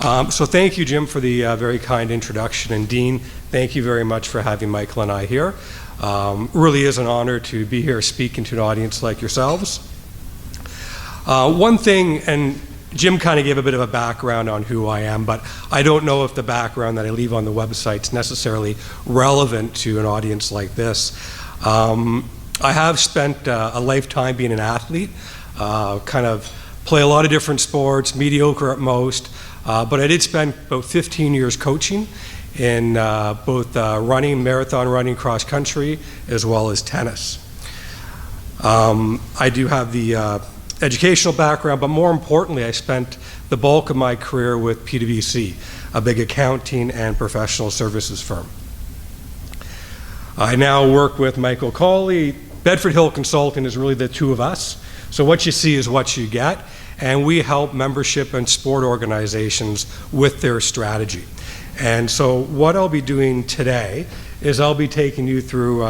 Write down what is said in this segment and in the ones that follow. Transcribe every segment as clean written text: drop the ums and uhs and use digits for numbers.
So thank you, Jim, for the very kind introduction. And Dean, thank you very much for having Michael and I here. Really is an honor to be here speaking to an audience like yourselves. One thing, and Jim kind of gave a bit of a background on who I am, but I don't know if the background that I leave on the website is necessarily relevant to an audience like this. I have spent a lifetime being an athlete, kind of play a lot of different sports, mediocre at most, but I did spend about 15 years coaching in both running, marathon running, cross country, as well as tennis. I do have the educational background, but more importantly, I spent the bulk of my career with PwC, a big accounting and professional services firm. I now work with Michael Colley. Bedford Hill Consulting is really the two of us. So what you see is what you get, and we help membership and sport organizations with their strategy. And so what I'll be doing today is I'll be taking you through,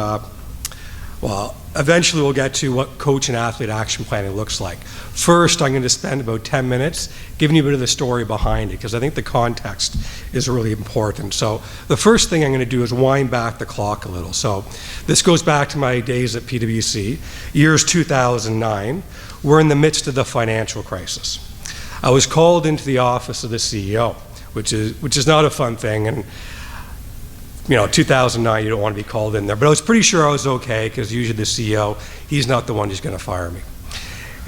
well, eventually we'll get to what coach and athlete action planning looks like. First, I'm going to spend about 10 minutes giving you a bit of the story behind it, because I think the context is really important. So the first thing I'm going to do is wind back the clock a little. So this goes back to my days at PwC, years 2009. We're in the midst of the financial crisis. I was called into the office of the CEO, which is not a fun thing. And you know, 2009, you don't want to be called in there. But I was pretty sure I was okay, because usually the CEO, he's not the one who's going to fire me.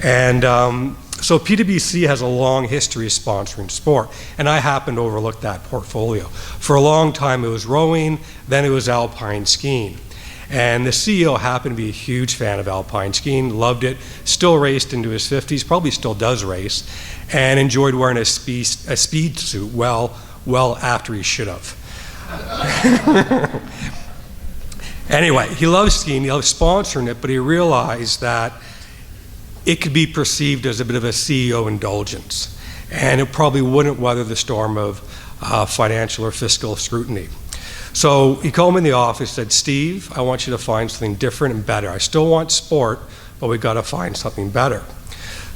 And so PwC has a long history of sponsoring sport, and I happened to overlook that portfolio. For a long time, it was rowing, then it was alpine skiing. And the CEO happened to be a huge fan of alpine skiing, loved it, still raced into his 50s, probably still does race, and enjoyed wearing a speed suit well after he should have. Anyway, he loves skiing, he loves sponsoring it, but he realized that it could be perceived as a bit of a CEO indulgence, and it probably wouldn't weather the storm of financial or fiscal scrutiny. So he called me in the office, said, "Steve, I want you to find something different and better. I still want sport, but we got to find something better."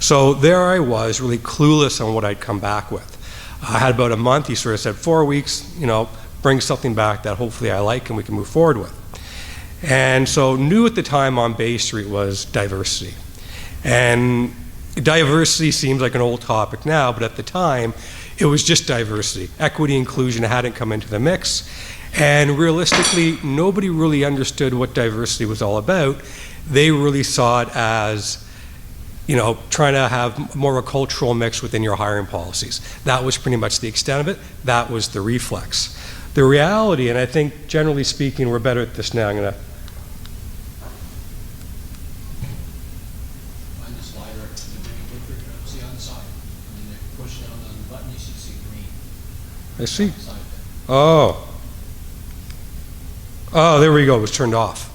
So there I was, really clueless on what I'd come back with. I had about a month. He sort of said, 4 weeks, you know, bring something back that hopefully I like and we can move forward with. And so new at the time on Bay Street was diversity. And diversity seems like an old topic now, but at the time, it was just diversity. Equity, inclusion hadn't come into the mix. And realistically, nobody really understood what diversity was all about. They really saw it as, you know, trying to have more of a cultural mix within your hiring policies. That was pretty much the extent of it. That was the reflex. The reality, and I think generally speaking, we're better at this now. I'm going to. Find the slider, see on the side. And then push down on the button, you should see green. I see. Oh. Oh, there we go. It was turned off.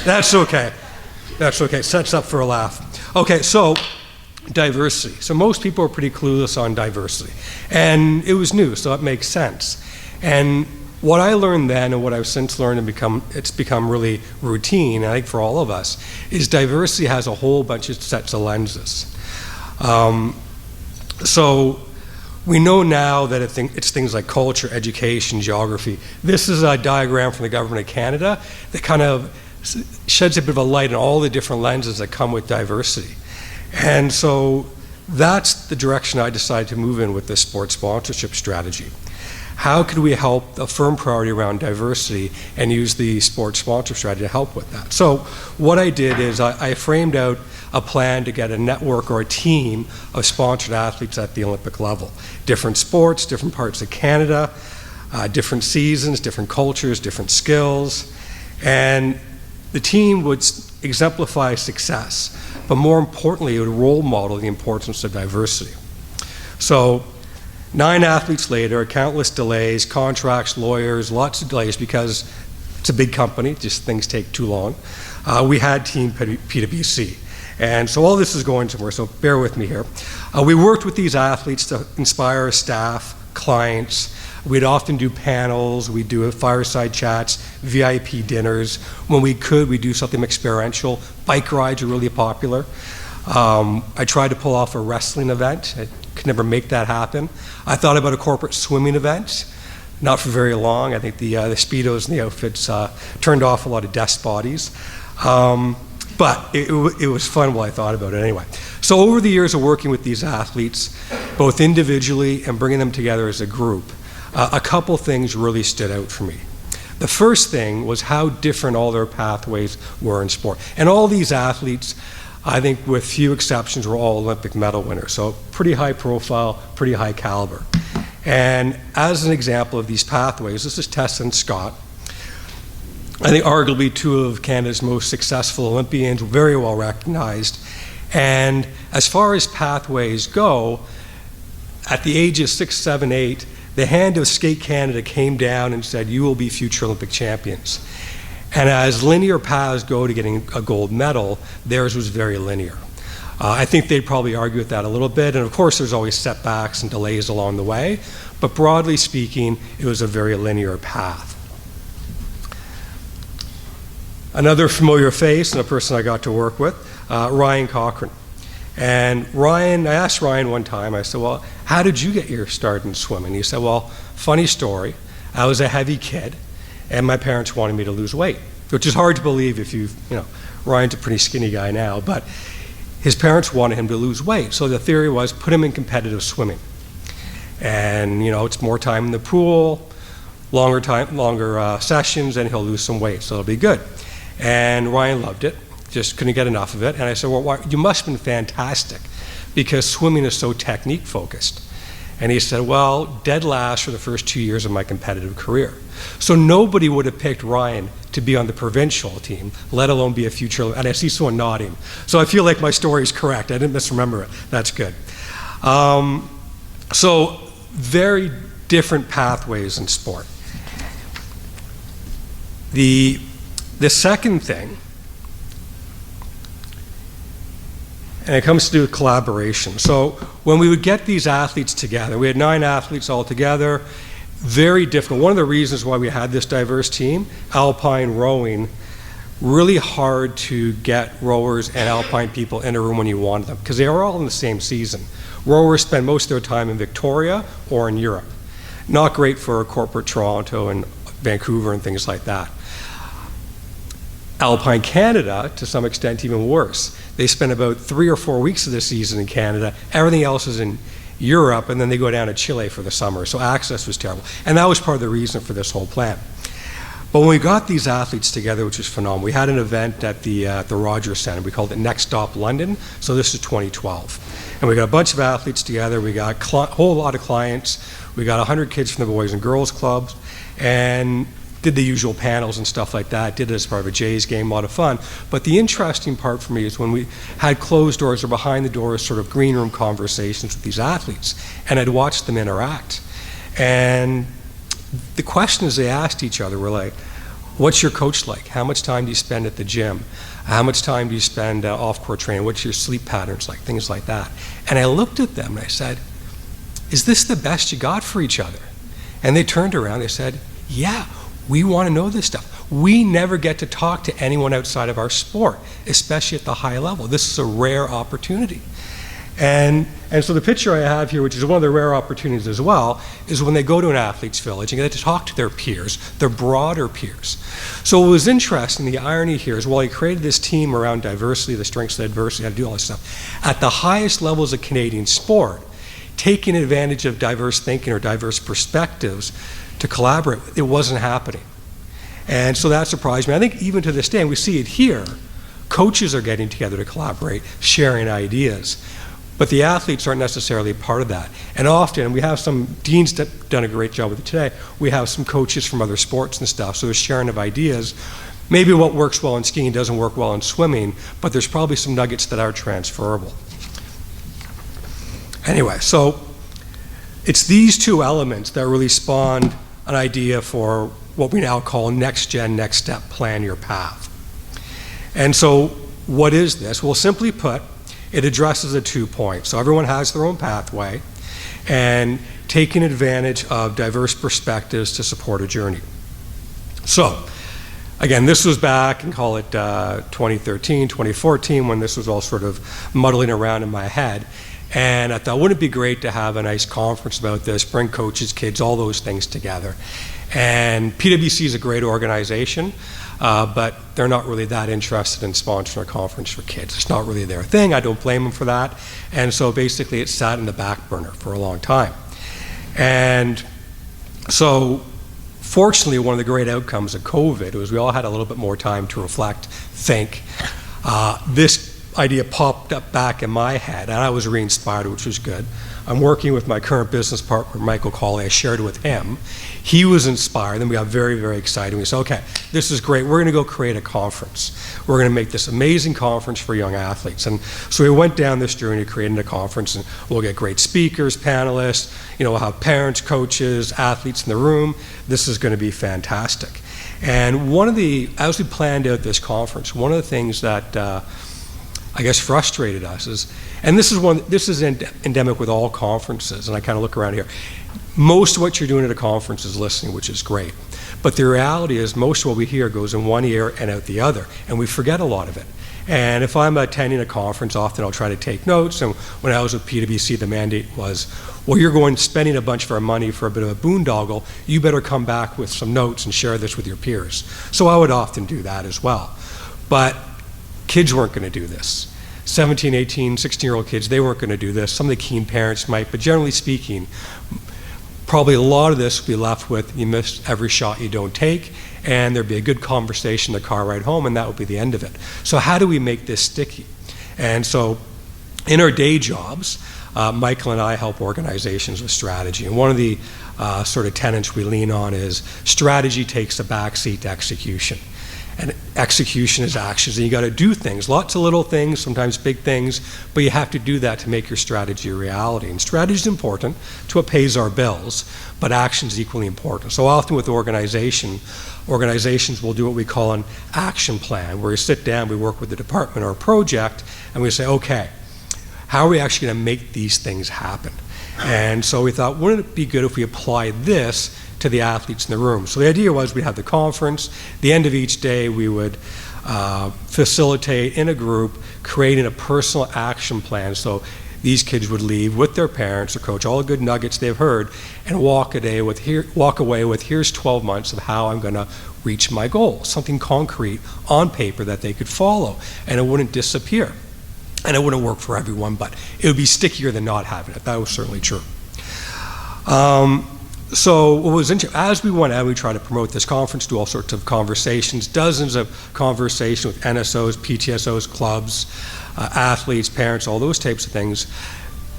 That's okay. That's okay. Sets up for a laugh. Okay, so diversity. So most people are pretty clueless on diversity. And it was new, so it makes sense. And what I learned then and what I've since learned and it's become really routine, I think for all of us, is diversity has a whole bunch of sets of lenses. So we know now that it's things like culture, education, geography. This is a diagram from the Government of Canada that kind of sheds a bit of a light on all the different lenses that come with diversity. And so that's the direction I decided to move in with this sports sponsorship strategy. How could we help a firm priority around diversity and use the sports sponsor strategy to help with that? So what I did is I framed out a plan to get a network or a team of sponsored athletes at the Olympic level. Different sports, different parts of Canada, different seasons, different cultures, different skills. And the team would exemplify success, but more importantly, it would role model the importance of diversity. So 9 athletes later, countless delays, contracts, lawyers, lots of delays because it's a big company, just things take too long. We had Team PwC. And so all this is going somewhere, so bear with me here. We worked with these athletes to inspire our staff, clients. We'd often do panels, we'd do fireside chats, VIP dinners. When we could, we'd do something experiential. Bike rides are really popular. I tried to pull off a wrestling event. I could never make that happen. I thought about a corporate swimming event, not for very long. I think the Speedos and the outfits turned off a lot of desk bodies. But it was fun while I thought about it anyway. So over the years of working with these athletes, both individually and bringing them together as a group, a couple things really stood out for me. The first thing was how different all their pathways were in sport. And all these athletes, I think with few exceptions, were all Olympic medal winners. So pretty high profile, pretty high caliber. And as an example of these pathways, this is Tessa and Scott. I think arguably two of Canada's most successful Olympians, very well recognized. And as far as pathways go, at the age of 6, 7, 8, the hand of Skate Canada came down and said, you will be future Olympic champions. And as linear paths go to getting a gold medal, theirs was very linear. I think they'd probably argue with that a little bit, and of course there's always setbacks and delays along the way, but broadly speaking, it was a very linear path. Another familiar face and a person I got to work with, Ryan Cochran. And Ryan, I asked Ryan one time, I said, well, how did you get your start in swimming? He said, well, funny story, I was a heavy kid, and my parents wanted me to lose weight, which is hard to believe if you know, Ryan's a pretty skinny guy now, but his parents wanted him to lose weight. So the theory was put him in competitive swimming. And you know, it's more time in the pool, longer sessions, and he'll lose some weight, so it'll be good. And Ryan loved it, just couldn't get enough of it. And I said, well, why, you must have been fantastic because swimming is so technique focused. And he said, well, dead last for the first 2 years of my competitive career. So nobody would have picked Ryan to be on the provincial team, let alone be a future, and I see someone nodding. So I feel like my story is correct. I didn't misremember it. That's good. So very different pathways in sport. The second thing, and it comes to do with collaboration. So when we would get these athletes together, we had 9 athletes all together, very different. One of the reasons why we had this diverse team, alpine rowing, really hard to get rowers and alpine people in a room when you wanted them, because they were all in the same season. Rowers spend most of their time in Victoria or in Europe. Not great for corporate Toronto and Vancouver and things like that. Alpine Canada, to some extent, even worse. They spend about 3 or 4 weeks of the season in Canada. Everything else is in Europe, and then they go down to Chile for the summer. So access was terrible. And that was part of the reason for this whole plan. But when we got these athletes together, which was phenomenal, we had an event at the Rogers Centre. We called it Next Stop London. So this is 2012. And we got a bunch of athletes together. We got a whole lot of clients. We got 100 kids from the Boys and Girls Clubs. And did the usual panels and stuff like that, did it as part of a Jays game, a lot of fun. But the interesting part for me is when we had closed doors or behind the doors sort of green room conversations with these athletes, and I'd watched them interact. And the questions they asked each other were like, what's your coach like? How much time do you spend at the gym? How much time do you spend off-court training? What's your sleep patterns like? Things like that. And I looked at them and I said, is this the best you got for each other? And they turned around, they said, yeah, we want to know this stuff. We never get to talk to anyone outside of our sport, especially at the high level. This is a rare opportunity. And so the picture I have here, which is one of the rare opportunities as well, is when they go to an athlete's village and get to talk to their peers, their broader peers. So what was interesting, the irony here is while he created this team around diversity, the strengths of adversity, how to do all this stuff, at the highest levels of Canadian sport, taking advantage of diverse thinking or diverse perspectives to collaborate, it wasn't happening. And so that surprised me. I think even to this day, and we see it here, coaches are getting together to collaborate, sharing ideas, but the athletes aren't necessarily part of that. And often, we have some, Dean's done a great job with it today, we have some coaches from other sports and stuff, so there's sharing of ideas. Maybe what works well in skiing doesn't work well in swimming, but there's probably some nuggets that are transferable. Anyway, so it's these two elements that really spawned an idea for what we now call next gen, next step, plan your path. And so what is this? Well, simply put, it addresses the 2 points. So everyone has their own pathway and taking advantage of diverse perspectives to support a journey. So Again, this was back, and call it 2013, 2014, when this was all sort of muddling around in my head. And I thought, wouldn't it be great to have a nice conference about this, bring coaches, kids, all those things together. And PwC is a great organization, but they're not really that interested in sponsoring a conference for kids. It's not really their thing. I don't blame them for that. And so basically it sat in the back burner for a long time. And so fortunately, one of the great outcomes of COVID was we all had a little bit more time to reflect, think. This idea popped up back in my head, and I was re-inspired, which was good. I'm working with my current business partner, Michael Colley. I shared it with him. He was inspired, and we got very, very excited. We said, okay, this is great. We're going to go create a conference. We're going to make this amazing conference for young athletes. And so we went down this journey of creating a conference, and we'll get great speakers, panelists, we'll have parents, coaches, athletes in the room. This is going to be fantastic. And as we planned out this conference, one of the things that I guess frustrated us is, and this is endemic with all conferences, and I kind of look around here. Most of what you're doing at a conference is listening, which is great. But the reality is most of what we hear goes in one ear and out the other, and we forget a lot of it. And if I'm attending a conference, often I'll try to take notes, and when I was with PwC, the mandate was, well, you're spending a bunch of our money for a bit of a boondoggle, you better come back with some notes and share this with your peers. So I would often do that as well. But kids weren't going to do this. 17, 18, 16-year-old kids, they weren't going to do this. Some of the keen parents might, but generally speaking, probably a lot of this will be left with, you miss every shot you don't take, and there'd be a good conversation in the car ride home, and that would be the end of it. So how do we make this sticky? And so in our day jobs, Michael and I help organizations with strategy. And one of the sort of tenets we lean on is strategy takes a backseat to execution. And execution is actions, and you got to do things, lots of little things, sometimes big things, but you have to do that to make your strategy a reality. And strategy is important to what pays our bills, but action is equally important. So often with organizations will do what we call an action plan, where we sit down, we work with the department or a project, and we say, okay, how are we actually going to make these things happen? And so we thought, wouldn't it be good if we applied this to the athletes in the room? So the idea was we'd have the conference. The end of each day, we would facilitate in a group, creating a personal action plan. So these kids would leave with their parents or coach, all the good nuggets they've heard, and walk away with here's 12 months of how I'm going to reach my goal, something concrete on paper that they could follow, and it wouldn't disappear. And it wouldn't work for everyone, but it would be stickier than not having it. That was certainly true. So what was interesting, as we went out, we tried to promote this conference, do all sorts of conversations, dozens of conversations with NSOs, PTSOs, clubs, athletes, parents, all those types of things.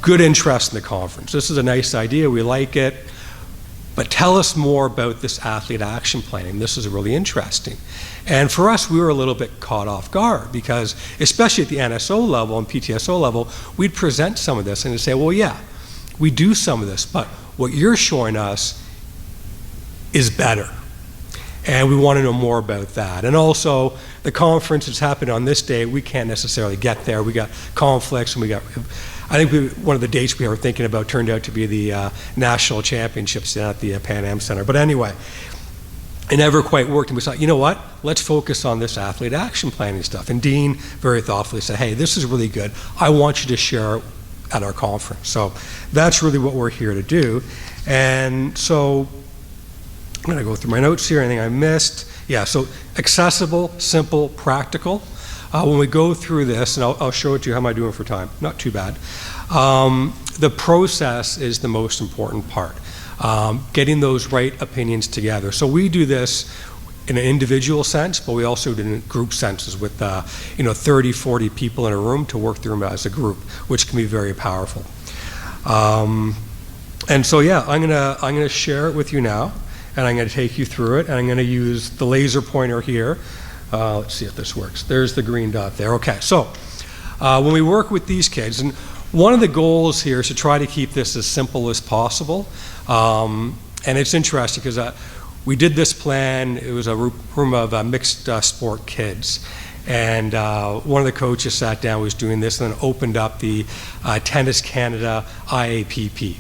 Good interest in the conference. This is a nice idea, we like it, but tell us more about this athlete action plan. This is really interesting. And for us, we were a little bit caught off guard because, especially at the NSO level and PTSO level, we'd present some of this and say, well, yeah, we do some of this, but what you're showing us is better. And we want to know more about that. And also, the conference that's happening on this day, we can't necessarily get there. We got conflicts, and I think one of the dates we were thinking about turned out to be the national championships down at the Pan Am Center. But anyway, it never quite worked, and we thought, you know what, let's focus on this athlete action planning stuff. And Dean very thoughtfully said, hey, this is really good. I want you to share it at our conference. So that's really what we're here to do. And so I'm going to go through my notes here, anything I missed. Yeah, so accessible, simple, practical. When we go through this, and I'll show it to you, how am I doing for time? Not too bad. The process is the most important part. Getting those right opinions together. So we do this in an individual sense, but we also do it in group senses with 30, 40 people in a room to work through them as a group, which can be very powerful. And so yeah, I'm gonna share it with you now, and I'm gonna take you through it, and I'm gonna use the laser pointer here. Let's see if this works. There's the green dot there. Okay, so when we work with these kids, and one of the goals here is to try to keep this as simple as possible. And it's interesting because we did this plan. It was a room of mixed sport kids. And one of the coaches sat down, was doing this, and then opened up the Tennis Canada IAPP.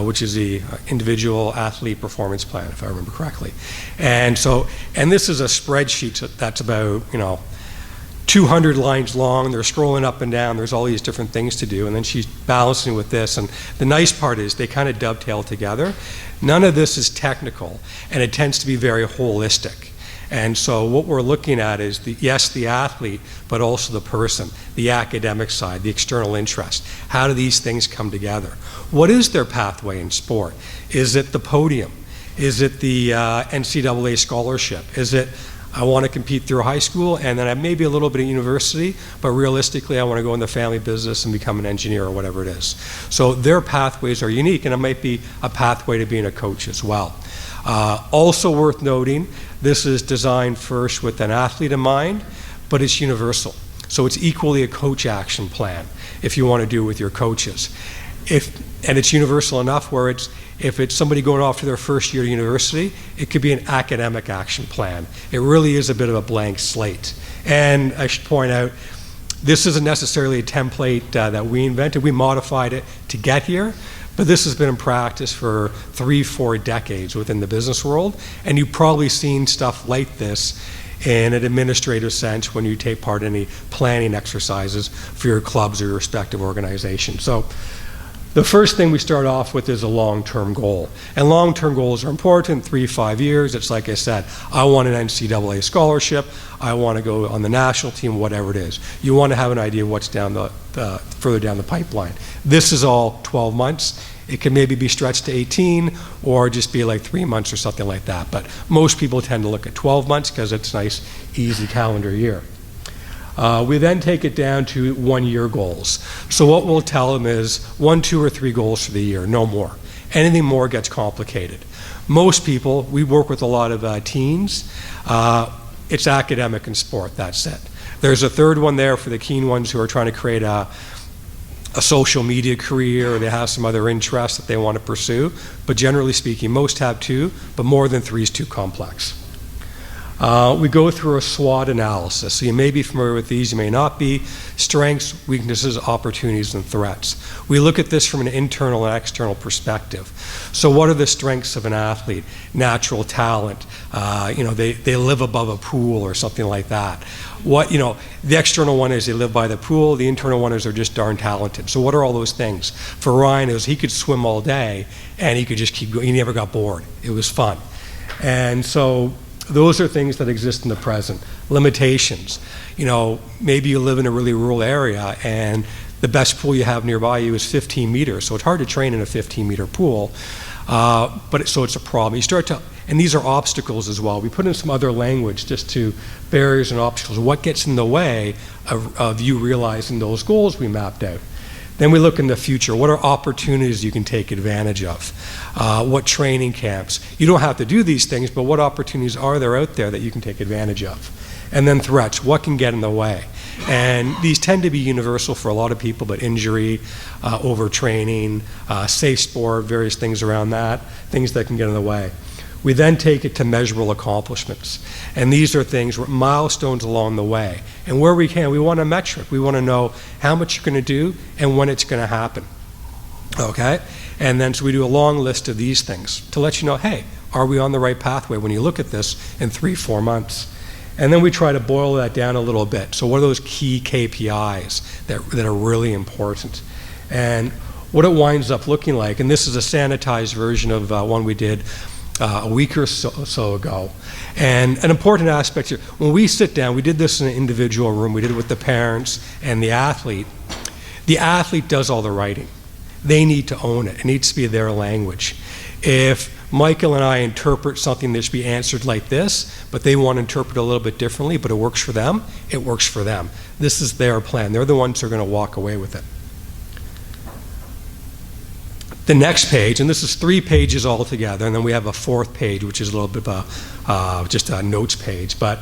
which is the individual athlete performance plan, if I remember correctly. And this is a spreadsheet that's about, 200 lines long. They're scrolling up and down. There's all these different things to do. And then she's balancing with this. And the nice part is they kind of dovetail together. None of this is technical, and it tends to be very holistic. And so what we're looking at is, the athlete, but also the person, the academic side, the external interest. How do these things come together? What is their pathway in sport? Is it the podium? Is it the NCAA scholarship? Is it, I want to compete through high school and then maybe a little bit of university, but realistically I want to go in the family business and become an engineer or whatever it is. So their pathways are unique, and it might be a pathway to being a coach as well. Also worth noting, this is designed first with an athlete in mind, but it's universal. So it's equally a coach action plan if you want to do it with your coaches. And it's universal enough where if it's somebody going off to their first year of university, it could be an academic action plan. It really is a bit of a blank slate. And I should point out, this isn't necessarily a template that we invented. We modified it to get here, but this has been in practice for 3-4 decades within the business world, and you've probably seen stuff like this in an administrative sense when you take part in any planning exercises for your clubs or your respective organizations. So the first thing we start off with is a long-term goal. And long-term goals are important, 3-5 years. It's like I said, I want an NCAA scholarship, I want to go on the national team, whatever it is. You want to have an idea of what's further down the pipeline. This is all 12 months. It can maybe be stretched to 18 or just be like 3 months or something like that. But most people tend to look at 12 months because it's a nice, easy calendar year. We then take it down to 1-year goals. So what we'll tell them is 1, 2, or 3 goals for the year, no more. Anything more gets complicated. Most people, we work with a lot of teens, it's academic and sport, that's it. There's a third one there for the keen ones who are trying to create a social media career, or they have some other interests that they want to pursue. But generally speaking, most have 2, but more than 3 is too complex. We go through a SWOT analysis. So you may be familiar with these, you may not be. Strengths, weaknesses, opportunities, and threats. We look at this from an internal and external perspective. So what are the strengths of an athlete? Natural talent, they live above a pool or something like that. The external one is they live by the pool, the internal one is they're just darn talented. So what are all those things? For Ryan, it was he could swim all day and he could just keep going, he never got bored. It was fun. And so those are things that exist in the present. Limitations. Maybe you live in a really rural area and the best pool you have nearby you is 15 meters. So it's hard to train in a 15-meter pool. So it's a problem. And these are obstacles as well. We put in some other language just to barriers and obstacles. What gets in the way of you realizing those goals we mapped out? Then we look in the future. What are opportunities you can take advantage of? What training camps? You don't have to do these things, but what opportunities are there out there that you can take advantage of? And then threats. What can get in the way? And these tend to be universal for a lot of people, but injury, overtraining, safe sport, various things around that, things that can get in the way. We then take it to measurable accomplishments. And these are things, milestones along the way. And where we can, we want a metric. We want to know how much you're going to do and when it's going to happen. Okay? And then so we do a long list of these things to let you know, hey, are we on the right pathway when you look at this in 3-4 months? And then we try to boil that down a little bit. So what are those key KPIs that are really important? And what it winds up looking like, and this is a sanitized version of one we did a week or so ago. And an important aspect here, when we sit down, we did this in an individual room, we did it with the parents and the athlete. The athlete does all the writing. They need to own it. It needs to be their language. If Michael and I interpret something that should be answered like this, but they want to interpret it a little bit differently, but it works for them, it works for them. This is their plan. They're the ones who are going to walk away with it. The next page, and this is 3 pages altogether, and then we have a 4th page, which is a little bit of just a notes page, but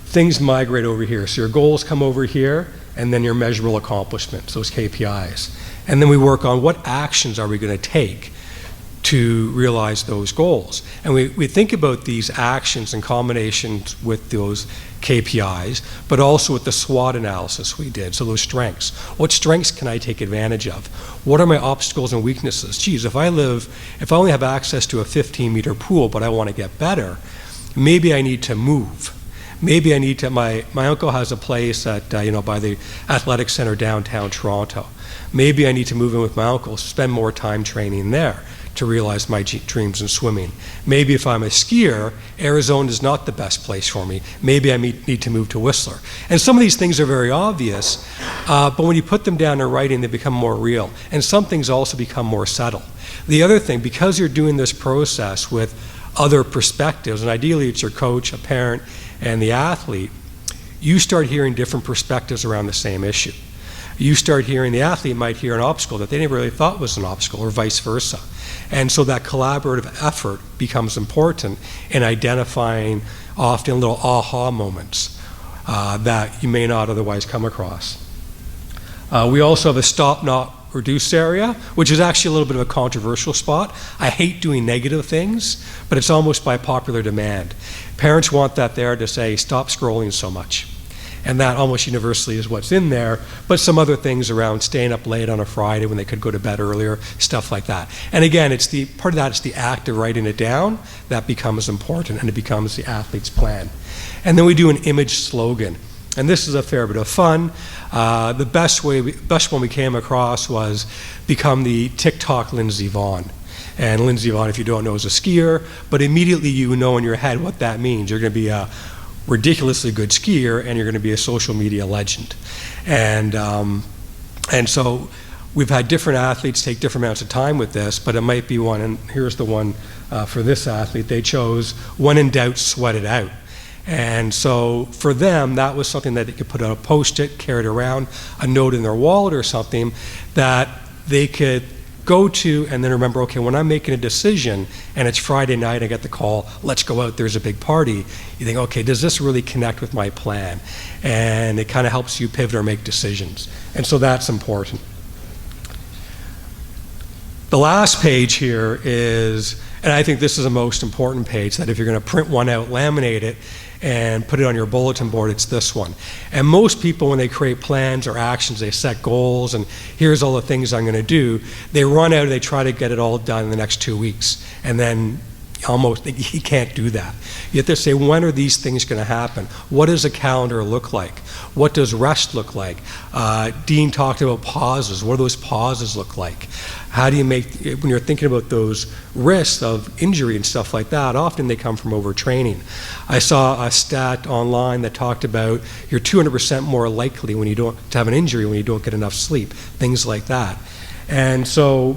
things migrate over here. So your goals come over here, and then your measurable accomplishments, those KPIs. And then we work on what actions are we going to take to realize those goals. And we think about these actions in combination with those KPIs, but also with the SWOT analysis we did, so those strengths. What strengths can I take advantage of? What are my obstacles and weaknesses? Geez, if I only have access to a 15-meter pool, but I want to get better, maybe I need to move. Maybe I need to, my uncle has a place at, by the athletic center downtown Toronto. Maybe I need to move in with my uncle, spend more time training there to realize my dreams in swimming. Maybe if I'm a skier, Arizona is not the best place for me. Maybe I need to move to Whistler. And some of these things are very obvious, but when you put them down in writing, they become more real. And some things also become more subtle. The other thing, because you're doing this process with other perspectives, and ideally it's your coach, a parent, and the athlete, you start hearing different perspectives around the same issue. You start hearing, the athlete might hear an obstacle that they never really thought was an obstacle, or vice versa. And so that collaborative effort becomes important in identifying often little aha moments that you may not otherwise come across. We also have a stop, not reduce area, which is actually a little bit of a controversial spot. I hate doing negative things, but it's almost by popular demand. Parents want that there to say, stop scrolling so much. And that almost universally is what's in there, but some other things around staying up late on a Friday when they could go to bed earlier, stuff like that. And again, part of that is the act of writing it down that becomes important, and it becomes the athlete's plan. And then we do an image slogan. And this is a fair bit of fun. The best one we came across was become the TikTok Lindsey Vonn. And Lindsey Vonn, if you don't know, is a skier, but immediately you know in your head what that means. You're going to be a ridiculously good skier, and you're going to be a social media legend. And so we've had different athletes take different amounts of time with this, but it might be one, and here's the one for this athlete. They chose, when in doubt, sweat it out. And so for them, that was something that they could put on a Post-it, carry it around, a note in their wallet or something that they could go to and then remember, okay, when I'm making a decision and it's Friday night, I get the call, let's go out, there's a big party. You think, okay, does this really connect with my plan? And it kind of helps you pivot or make decisions. And so that's important. The last page here is, and I think this is the most important page, that if you're going to print one out, laminate it, and put it on your bulletin board, it's this one. And most people, when they create plans or actions, they set goals, and here's all the things I'm going to do. They run out and they try to get it all done in the next 2 weeks. And then almost, you can't do that. You have to say, when are these things going to happen? What does a calendar look like? What does rest look like? Dean talked about pauses. What do those pauses look like? How do you make, when you're thinking about those risks of injury and stuff like that, often they come from overtraining. I saw a stat online that talked about you're 200% more likely when you don't, to have an injury when you don't get enough sleep, things like that. And so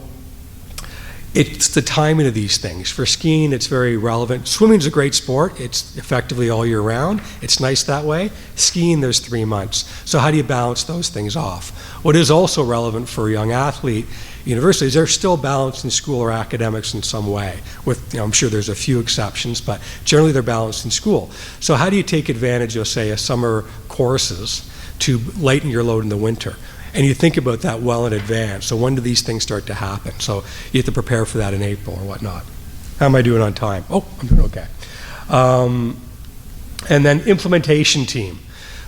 it's the timing of these things. For skiing, it's very relevant. Swimming is a great sport. It's effectively all year round. It's nice that way. Skiing, there's 3 months. So how do you balance those things off? What is also relevant for a young athlete, universities, they're still balanced in school or academics in some way. With, I'm sure there's a few exceptions, but generally they're balanced in school. So how do you take advantage of, say, a summer courses to lighten your load in the winter? And you think about that well in advance. So when do these things start to happen? So you have to prepare for that in April or whatnot. How am I doing on time? Oh, I'm doing okay. And then implementation team.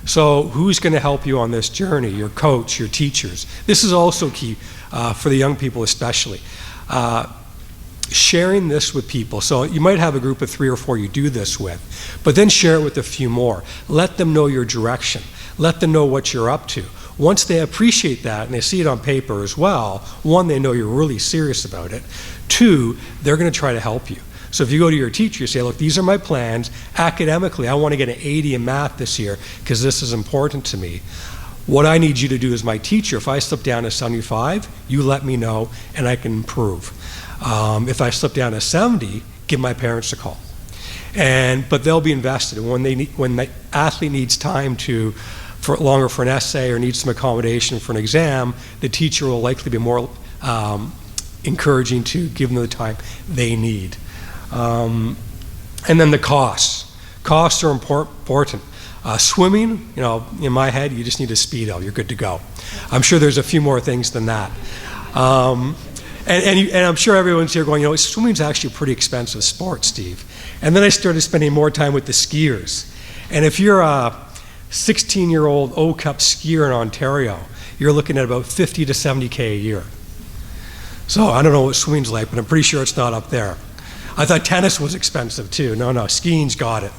So who's going to help you on this journey? Your coach, your teachers. This is also key for the young people especially. Sharing this with people. So you might have a group of 3 or 4 you do this with, but then share it with a few more. Let them know your direction. Let them know what you're up to. Once they appreciate that and they see it on paper as well, 1, they know you're really serious about it. 2, they're going to try to help you. So if you go to your teacher, you say, look, these are my plans. Academically, I want to get an 80 in math this year because this is important to me. What I need you to do as my teacher, if I slip down to 75, you let me know and I can improve. If I slip down to 70, give my parents a call. But they'll be invested. And when the athlete needs time longer for an essay or needs some accommodation for an exam, the teacher will likely be more encouraging to give them the time they need. And then the costs. Costs are important. Swimming, in my head, you just need a Speedo. You're good to go. I'm sure there's a few more things than that. And I'm sure everyone's here going, swimming's actually a pretty expensive sport, Steve. And then I started spending more time with the skiers. And if you're a 16-year-old O-Cup skier in Ontario, you're looking at about 50 to 70K a year. So I don't know what swimming's like, but I'm pretty sure it's not up there. I thought tennis was expensive too. No, skiing's got it.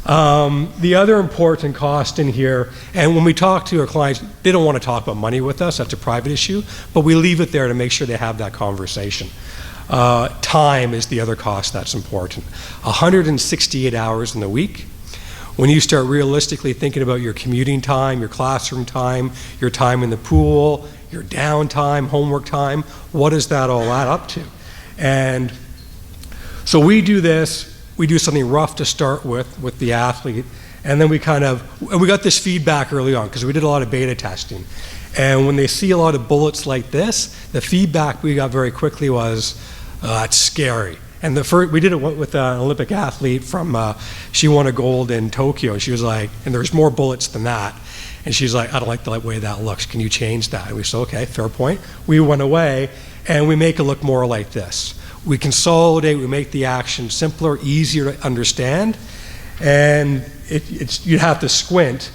The other important cost in here, and when we talk to our clients, they don't want to talk about money with us. That's a private issue, but we leave it there to make sure they have that conversation. Time is the other cost that's important. 168 hours in the week. When you start realistically thinking about your commuting time, your classroom time, your time in the pool, your downtime, homework time, what does that all add up to? And so we do this. We do something rough to start with the athlete, and then we got this feedback early on because we did a lot of beta testing. And when they see a lot of bullets like this, the feedback we got very quickly was, it's scary. And we did it with an Olympic athlete she won a gold in Tokyo, and she was like, and there's more bullets than that. And she's like, I don't like the way that looks. Can you change that? And we said, okay, fair point. We went away, and we make it look more like this. We consolidate, we make the action simpler, easier to understand, and you'd have to squint,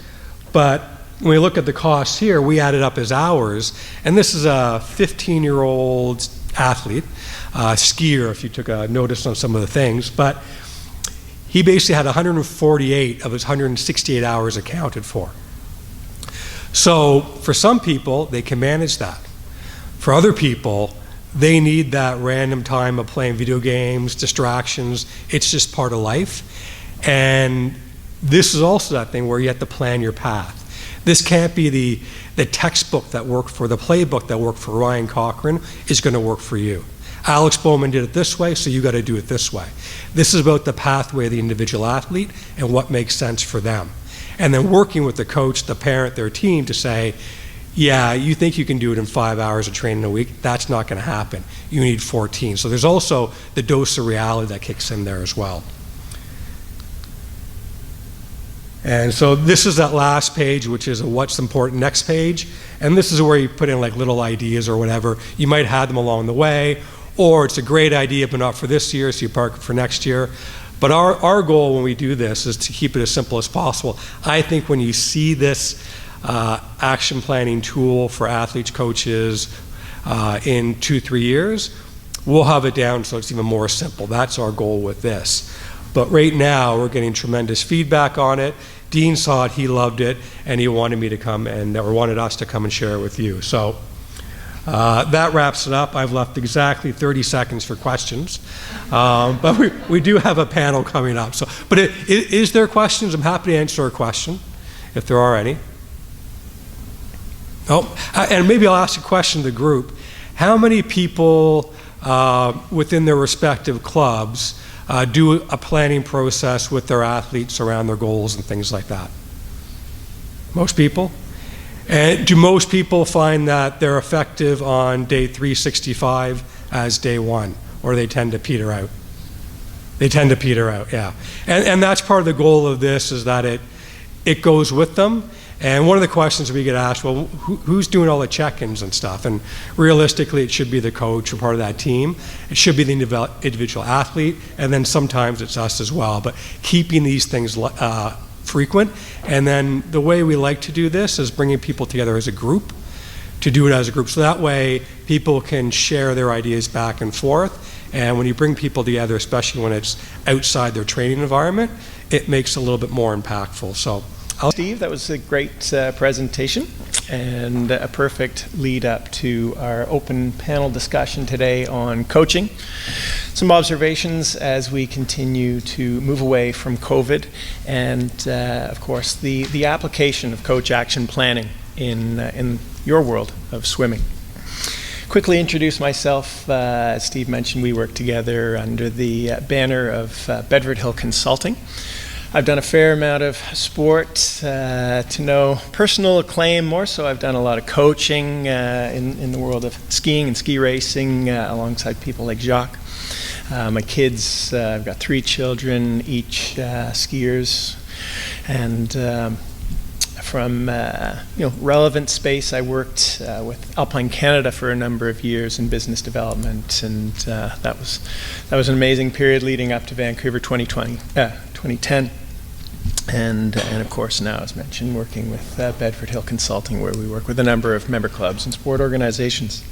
but when we look at the costs here, we add it up as hours, and this is a 15-year-old athlete, skier, if you took a notice on some of the things, but he basically had 148 of his 168 hours accounted for. So for some people, they can manage that. For other people, they need that random time of playing video games, distractions. It's just part of life. And this is also that thing where you have to plan your path. This can't be the textbook that worked for, the playbook that worked for Ryan Cochran is going to work for you. Alex Bowman did it this way, so you got to do it this way. This is about the pathway of the individual athlete and what makes sense for them. And then working with the coach, the parent, their team to say, yeah, you think you can do it in 5 hours of training a week. That's not going to happen. You need 14. So there's also the dose of reality that kicks in there as well. And so this is that last page, which is a what's important next page. And this is where you put in like little ideas or whatever. You might have them along the way, or it's a great idea, but not for this year, so you park it for next year. But our goal when we do this is to keep it as simple as possible. I think when you see this action planning tool for athletes, coaches in 2-3 years, we'll have it down so it's even more simple. That's our goal with this. But right now, we're getting tremendous feedback on it. Dean saw it, he loved it, and he wanted me to come or wanted us to come and share it with you. So that wraps it up. I've left exactly 30 seconds for questions. But we do have a panel coming up. But is there questions? I'm happy to answer a question, if there are any. Oh, and maybe I'll ask a question to the group. How many people within their respective clubs do a planning process with their athletes around their goals and things like that? Most people? And do most people find that they're effective on day 365 as day one, or they tend to peter out? They tend to peter out, yeah. And that's part of the goal of this, is that it goes with them. And one of the questions we get asked, well, who's doing all the check-ins and stuff? And realistically, it should be the coach or part of that team. It should be the individual athlete, and then sometimes it's us as well. But keeping these things frequent. And then the way we like to do this is bringing people together as a group, to do it as a group. So that way, people can share their ideas back and forth. And when you bring people together, especially when it's outside their training environment, it makes it a little bit more impactful. So. Steve, that was a great presentation and a perfect lead up to our open panel discussion today on coaching. Some observations as we continue to move away from COVID, and of course the application of coach action planning in your world of swimming. Quickly introduce myself. As Steve mentioned, we work together under the banner of Bedford Hill Consulting. I've done a fair amount of sport to no personal acclaim. More so, I've done a lot of coaching in the world of skiing and ski racing alongside people like Jacques. My kids, I've got 3 children, each skiers. And from relevant space. I worked with Alpine Canada for a number of years in business development, and that was an amazing period leading up to Vancouver 2010. And of course now, as mentioned, working with Bedford Hill Consulting, where we work with a number of member clubs and sport organizations.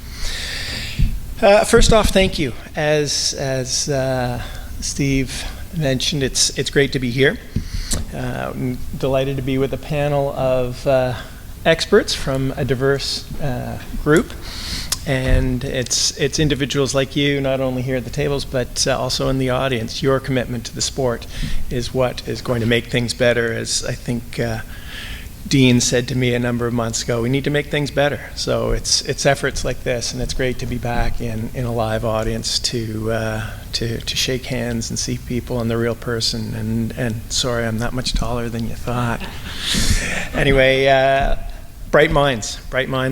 First off, thank you. As Steve mentioned, it's great to be here. I'm delighted to be with a panel of experts from a diverse group, and it's individuals like you, not only here at the tables, but also in the audience. Your commitment to the sport is what is going to make things better. As I think Dean said to me a number of months ago, we need to make things better. So it's efforts like this, and it's great to be back in a live audience to shake hands and see people and the real person. And sorry, I'm that much taller than you thought. Anyway, bright minds,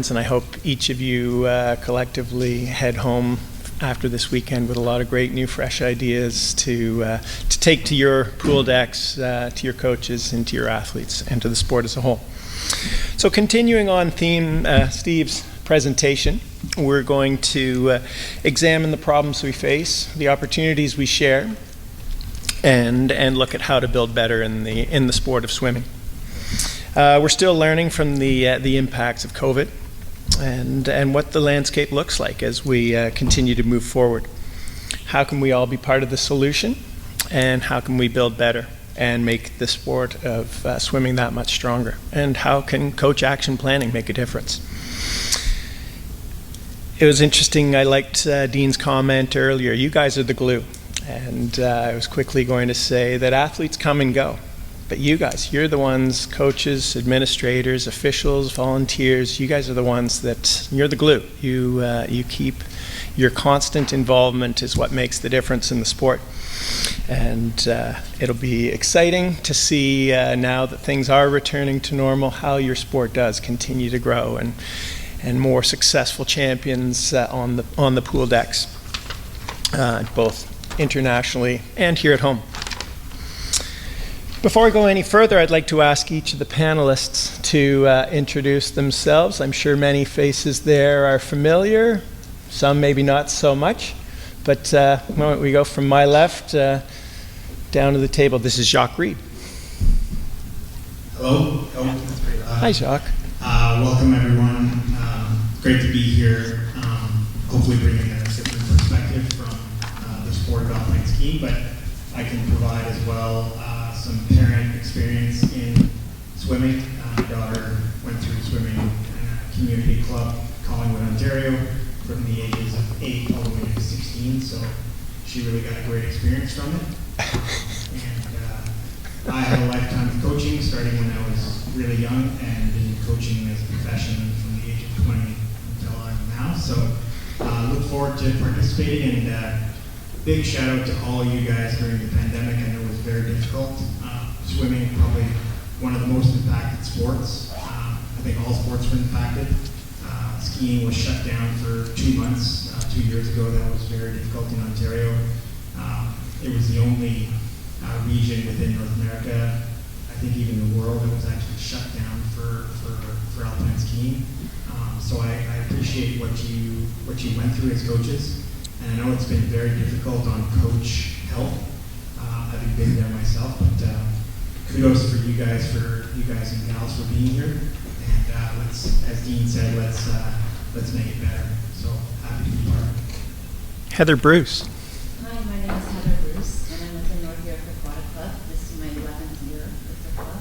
and I hope each of you collectively head home after this weekend with a lot of great new fresh ideas to take to your pool decks, to your coaches, and to your athletes, and to the sport as a whole. So continuing on theme, Steve's presentation, we're going to examine the problems we face, the opportunities we share, and look at how to build better in the sport of swimming. We're still learning from the impacts of COVID and what the landscape looks like as we continue to move forward. How can we all be part of the solution, and how can we build better and make the sport of swimming that much stronger? And how can coach action planning make a difference? It was interesting, I liked Dean's comment earlier, you guys are the glue. And I was quickly going to say that athletes come and go. But you guys, you're the ones, coaches, administrators, officials, volunteers, you guys are the ones you're the glue. You keep, your constant involvement is what makes the difference in the sport. And it'll be exciting to see now that things are returning to normal, how your sport does continue to grow and more successful champions on the pool decks, both internationally and here at home. Before I go any further, I'd like to ask each of the panelists to introduce themselves. I'm sure many faces there are familiar, some maybe not so much. But why don't we go from my left down to the table. This is Jacques Reid. Hello. Hi, Jacques. Welcome, everyone. Great to be here. Hopefully bringing a different perspective from the sport of alpine skiing, but I can provide as well some parent experience in swimming. My daughter went through swimming in a community club, Collingwood, Ontario, from the ages of 8 all the way to 16, so she really got a great experience from it. And I had a lifetime of coaching, starting when I was really young, and been coaching as a profession from the age of 20 until I'm now. So look forward to participating, and big shout out to all you guys during the pandemic. I know it was very difficult. Swimming, probably one of the most impacted sports. I think all sports were impacted. Skiing was shut down for 2 months 2 years ago. That was very difficult in Ontario. It was the only region within North America, I think even the world, that was actually shut down for alpine skiing. So I appreciate what you went through as coaches, and I know it's been very difficult on coach health, having been there myself. But kudos for you guys and gals for being here. And let's, as Dean said, let's make it better. So happy to be part of it. Heather Bruce. Hi, my name is Heather Bruce, and I'm with the North York Aquatic Club. This is my 11th year with the club.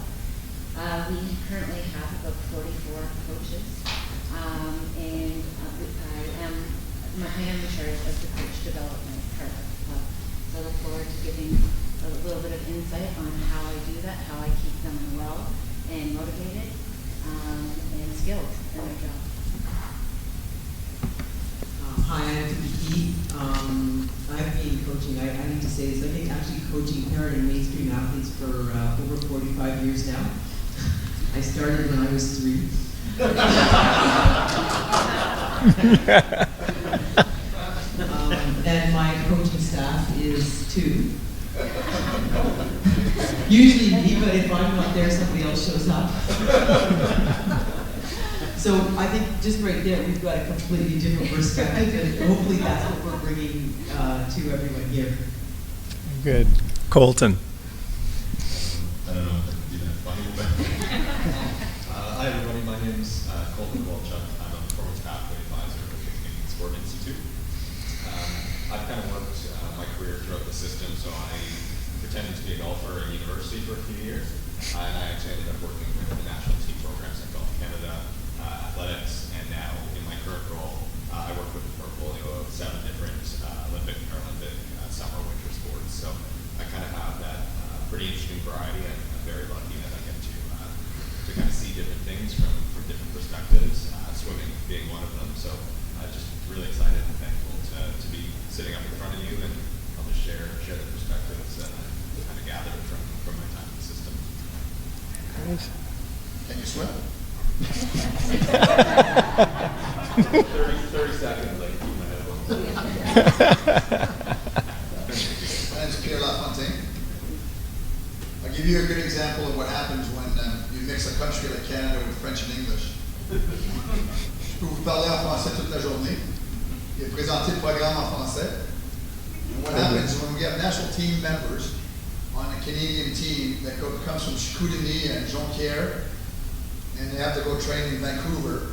We currently have about 44 coaches, and I am in charge of the coach development part of the club. So I look forward to giving a little bit of insight on how I do that, how I keep them well and motivated and skilled in their job. Hi, I'm Vicki. I've been coaching, I need to say this, I've been actually coaching parent and mainstream athletes for over 45 years now. I started when I was 3. And my coaching staff is 2. Usually me, but if I'm not there, somebody else shows up. So I think just right there, we've got a completely different perspective, and hopefully that's what we're bringing to everyone here. Good. Kolton. I don't know if I can do that funny, but hi everybody, my name's Kolton Kowalchuk. I'm a performance pathway advisor at the Canadian Sport Institute. I've kind of worked my career throughout the system, so I pretended to be a golfer at university for a few years, and I actually ended up working with the national team programs in Golf Canada, athletics, and now in my current role, I work with a portfolio of 7 different Olympic, Paralympic, summer, winter sports. So I kind of have that pretty interesting variety, and I'm very lucky that I get to kind of see different things from different perspectives, swimming being one of them. So just really excited and thankful to be sitting up in front of you, and I'll just share the perspectives that I kind of gathered from my time in the system. Can you swim? 30 seconds, like, keep my headphones on. My name is Pierre Lafontaine. I'll give you a good example of what happens when you mix a country like Canada with French and English. Je peux vous parler en français toute la journée et présenter le programme en français. And what happens when we have national team members on a Canadian team that comes from Chicoutimi and Jonquière, and they have to go train in Vancouver,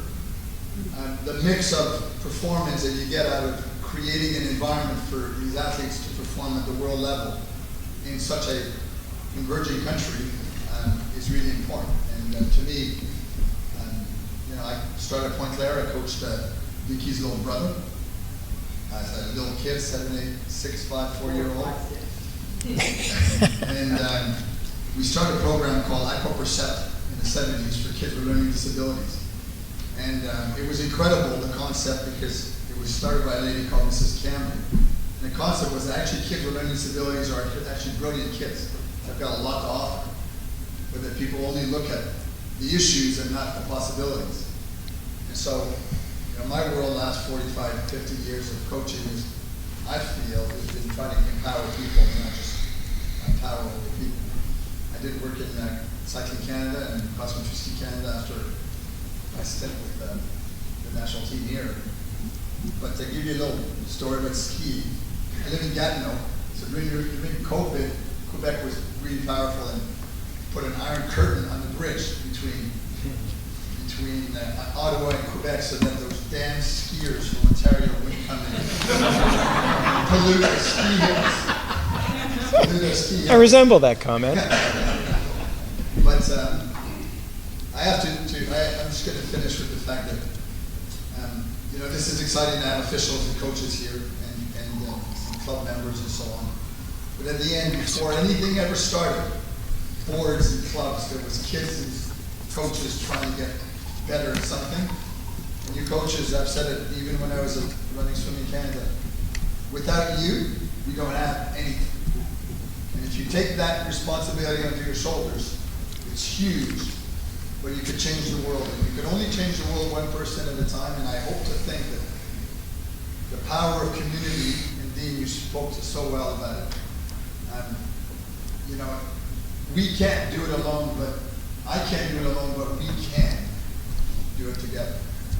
the mix of performance that you get out of creating an environment for these athletes to perform at the world level in such a converging country is really important. And to me, I started at Point Claire. I coached Vicki's little brother as a little kid, 7, 8, 6, 5, 4-year-old. And we started a program called Aqua Percept in the 70s for kids with learning disabilities. And it was incredible, the concept, because it was started by a lady called Mrs. Campbell. And the concept was that actually kids with learning disabilities are actually brilliant kids. They've got a lot to offer. But that people only look at the issues and not the possibilities. And so, my world the last 45, 50 years of coaching is, I feel, has been trying to empower people, not just empower other people. I did work in Cycling Canada and Cross Country Ski Canada after my stint with the national team here. But to give you a little story about ski, I live in Gatineau, so during COVID, Quebec was really powerful and put an iron curtain on the bridge between Ottawa and Quebec, so that those damn skiers from Ontario wouldn't come in and pollute the ski hills. Pollute the ski hills. I resemble that comment. But I have I'm just going to finish with the fact that this is exciting to have officials and coaches here and club members and so on. But at the end, before anything ever started, boards and clubs, there was kids and coaches trying to get better at something. And you coaches, I've said it even when I was running Swimming Canada, without you, we don't have anything. And if you take that responsibility onto your shoulders, it's huge, but you could change the world. And you can only change the world 1% at a time, and I hope to think that the power of community, and Dean, you spoke so well about it, we can't do it alone, but I can't do it alone, but we can do it together.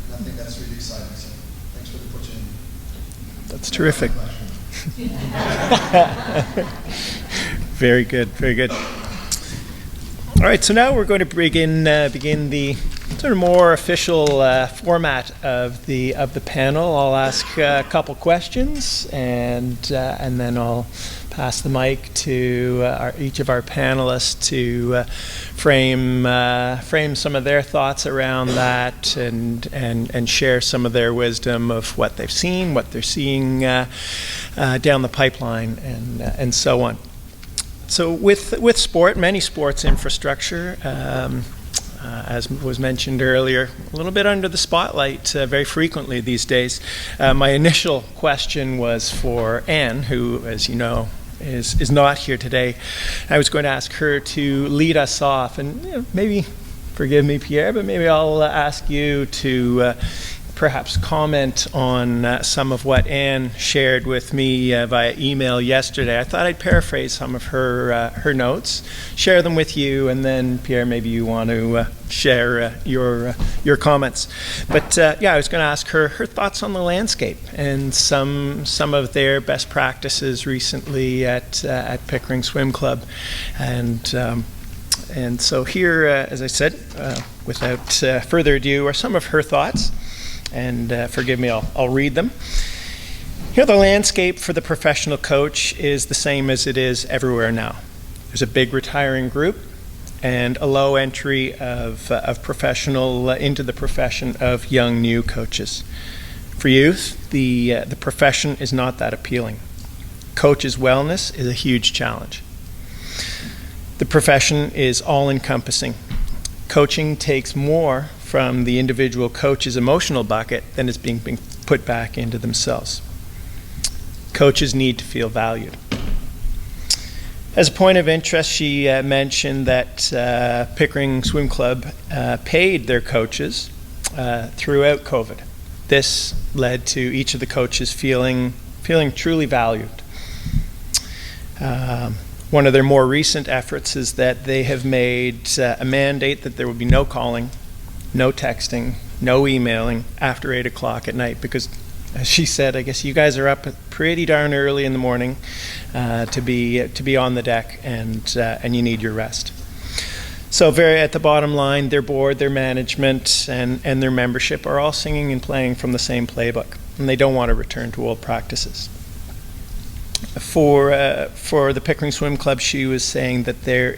And I think that's really exciting. So thanks for the opportunity. That's terrific. Very good, very good. All right, so now we're going to begin the sort of more official format of the panel. I'll ask a couple questions, and then I'll pass the mic to each of our panelists to frame some of their thoughts around that, and share some of their wisdom of what they've seen, what they're seeing down the pipeline, and so on. So with sport, many sports infrastructure, as was mentioned earlier, a little bit under the spotlight very frequently these days. My initial question was for Anne, who, as you know, is not here today. I was going to ask her to lead us off, and maybe, forgive me, Pierre, but maybe I'll ask you to perhaps comment on some of what Anne shared with me via email yesterday. I thought I'd paraphrase some of her notes, share them with you, and then Pierre, maybe you want to share your comments. But yeah, I was going to ask her thoughts on the landscape and some of their best practices recently at Pickering Swim Club, and so here, as I said, without further ado, are some of her thoughts. And forgive me, I'll read them. Here, the landscape for the professional coach is the same as it is everywhere now. There's a big retiring group and a low entry of professional into the profession of young new coaches. For youth, the profession is not that appealing. Coach's wellness is a huge challenge. The profession is all-encompassing. Coaching takes more from the individual coach's emotional bucket than is being put back into themselves. Coaches need to feel valued. As a point of interest, she mentioned that Pickering Swim Club paid their coaches throughout COVID. This led to each of the coaches feeling truly valued. One of their more recent efforts is that they have made a mandate that there will be no calling, no texting, no emailing after 8 o'clock at night, because, as she said, I guess you guys are up pretty darn early in the morning to be on the deck, and you need your rest. So very at the bottom line, their board, their management, and their membership are all singing and playing from the same playbook, and they don't want to return to old practices. For the Pickering Swim Club, she was saying that they're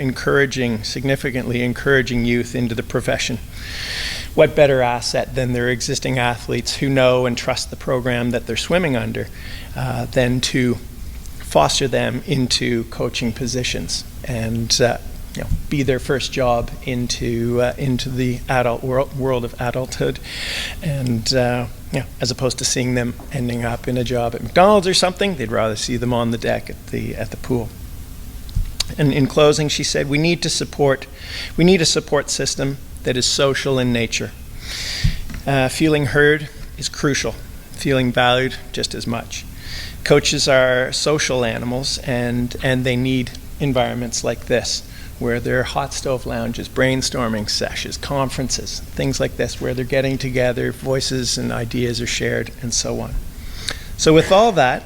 significantly encouraging youth into the profession. What better asset than their existing athletes who know and trust the program that they're swimming under than to foster them into coaching positions and be their first job into the adult world of adulthood, and as opposed to seeing them ending up in a job at McDonald's or something, they'd rather see them on the deck at the pool. And in closing, she said, we need a support system that is social in nature. Feeling heard is crucial. Feeling valued just as much. Coaches are social animals, and they need environments like this, where there are hot stove lounges, brainstorming sessions, conferences, things like this, where they're getting together, voices and ideas are shared, and so on. So with all that,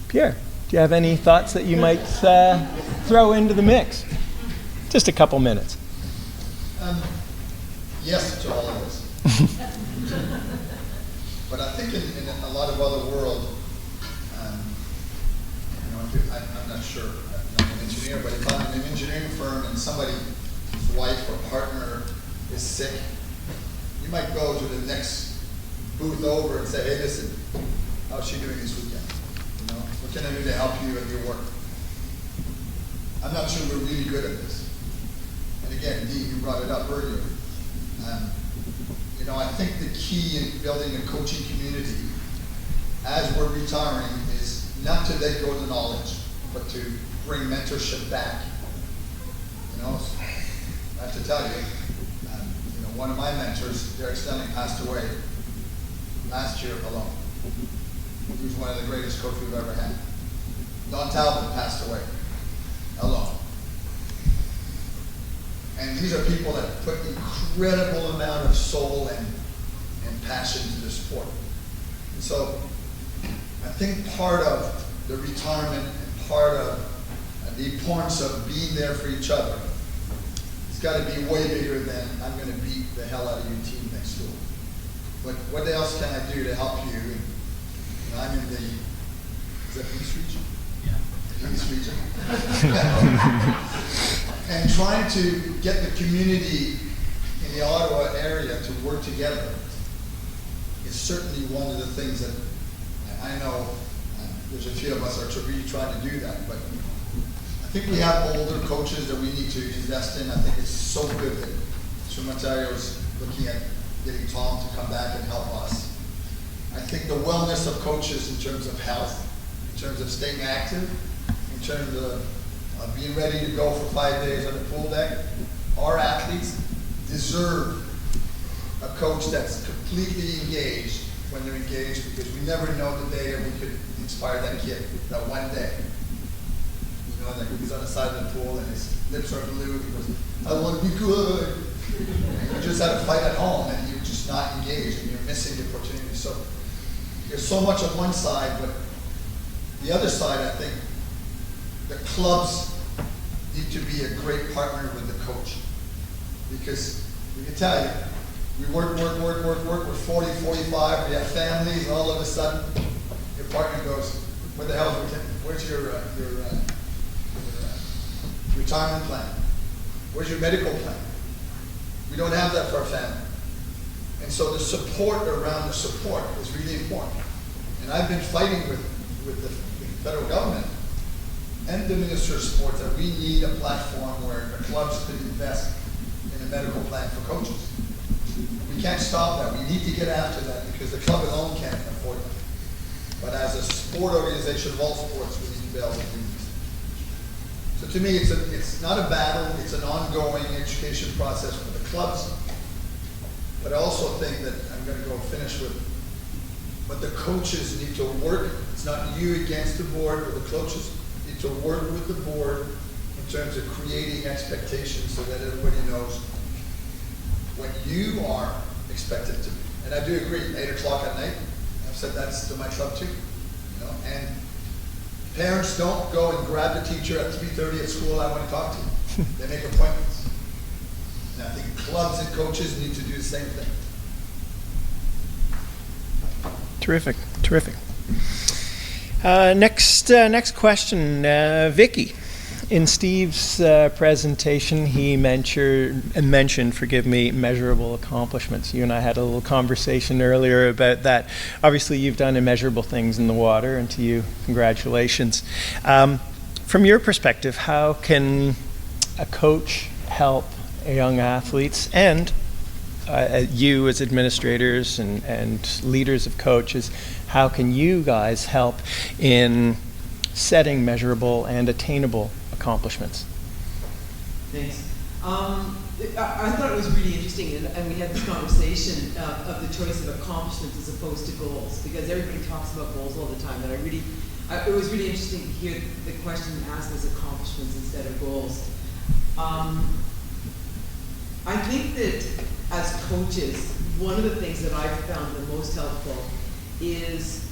Pierre, do you have any thoughts that you might throw into the mix? Just a couple minutes. Yes to all of this. But I think in a lot of other world, I'm not sure, I'm not an engineer, but if I'm in an engineering firm and somebody's wife or partner is sick, you might go to the next booth over and say, hey, listen, how's she doing this weekend? What can I do to help you at your work? I'm not sure we're really good at this. And again, Dee, you brought it up earlier. I think the key in building a coaching community as we're retiring is not to let go of the knowledge, but to bring mentorship back. I have to tell you, one of my mentors, Derek Stelling, passed away last year alone. He was one of the greatest coaches we've ever had. Don Talbot passed away alone. And these are people that put incredible amount of soul and passion to the sport. And so I think part of the retirement and part of the importance of being there for each other, it's got to be way bigger than I'm going to beat the hell out of your team next door. But what else can I do to help you? And I'm in the, is that East region? Yeah. East region. And trying to get the community in the Ottawa area to work together is certainly one of the things that I know there's a few of us are really trying to do that. But I think we have older coaches that we need to invest in. I think it's so good that Swim Ontario is looking at getting Tom to come back and help us. I think the wellness of coaches in terms of health, in terms of staying active, in terms of being ready to go for 5 days on the pool deck, our athletes deserve a coach that's completely engaged when they're engaged, because we never know the day that we could inspire that kid, that one day. You know, that he's on the side of the pool and his lips are blue, he goes, I want to be good. And you just had a fight at home and you're just not engaged and you're missing the opportunity. So there's so much on one side, but the other side, I think, the clubs need to be a great partner with the coach. Because we can tell you, we work, we're 40, 45, we have families, and all of a sudden, your partner goes, what the hell, where's your retirement plan? Where's your medical plan? We don't have that for our family. And so the support around the support is really important. And I've been fighting with the federal government and the Minister of Sports that we need a platform where the clubs could invest in a medical plan for coaches. We can't stop that. We need to get after that because the club alone can't afford it. But as a sport organization of all sports, we need to be able to do this. So to me, it's not a battle. It's an ongoing education process for the clubs. But I also think that I'm going to go finish with, but the coaches need to work. It's not you against the board, but the coaches need to work with the board in terms of creating expectations so that everybody knows what you are expected to be. And I do agree, 8 o'clock at night, I've said that to my club too. You know, and parents don't go and grab the teacher at 3:30 at school, I want to talk to you. They make appointments. And I think clubs and coaches need to do the same thing. Terrific, terrific. Next question, Vicki. In Steve's presentation, he mentioned, measurable accomplishments. You and I had a little conversation earlier about that. Obviously, you've done immeasurable things in the water, and to you, congratulations. From your perspective, how can a coach help young athletes and you as administrators and leaders of coaches, how can you guys help in setting measurable and attainable accomplishments? Thanks. I thought it was really interesting, and we had this conversation of the choice of accomplishments as opposed to goals, because everybody talks about goals all the time, and it was really interesting to hear the question asked as accomplishments instead of goals. I think that as coaches, one of the things that I've found the most helpful is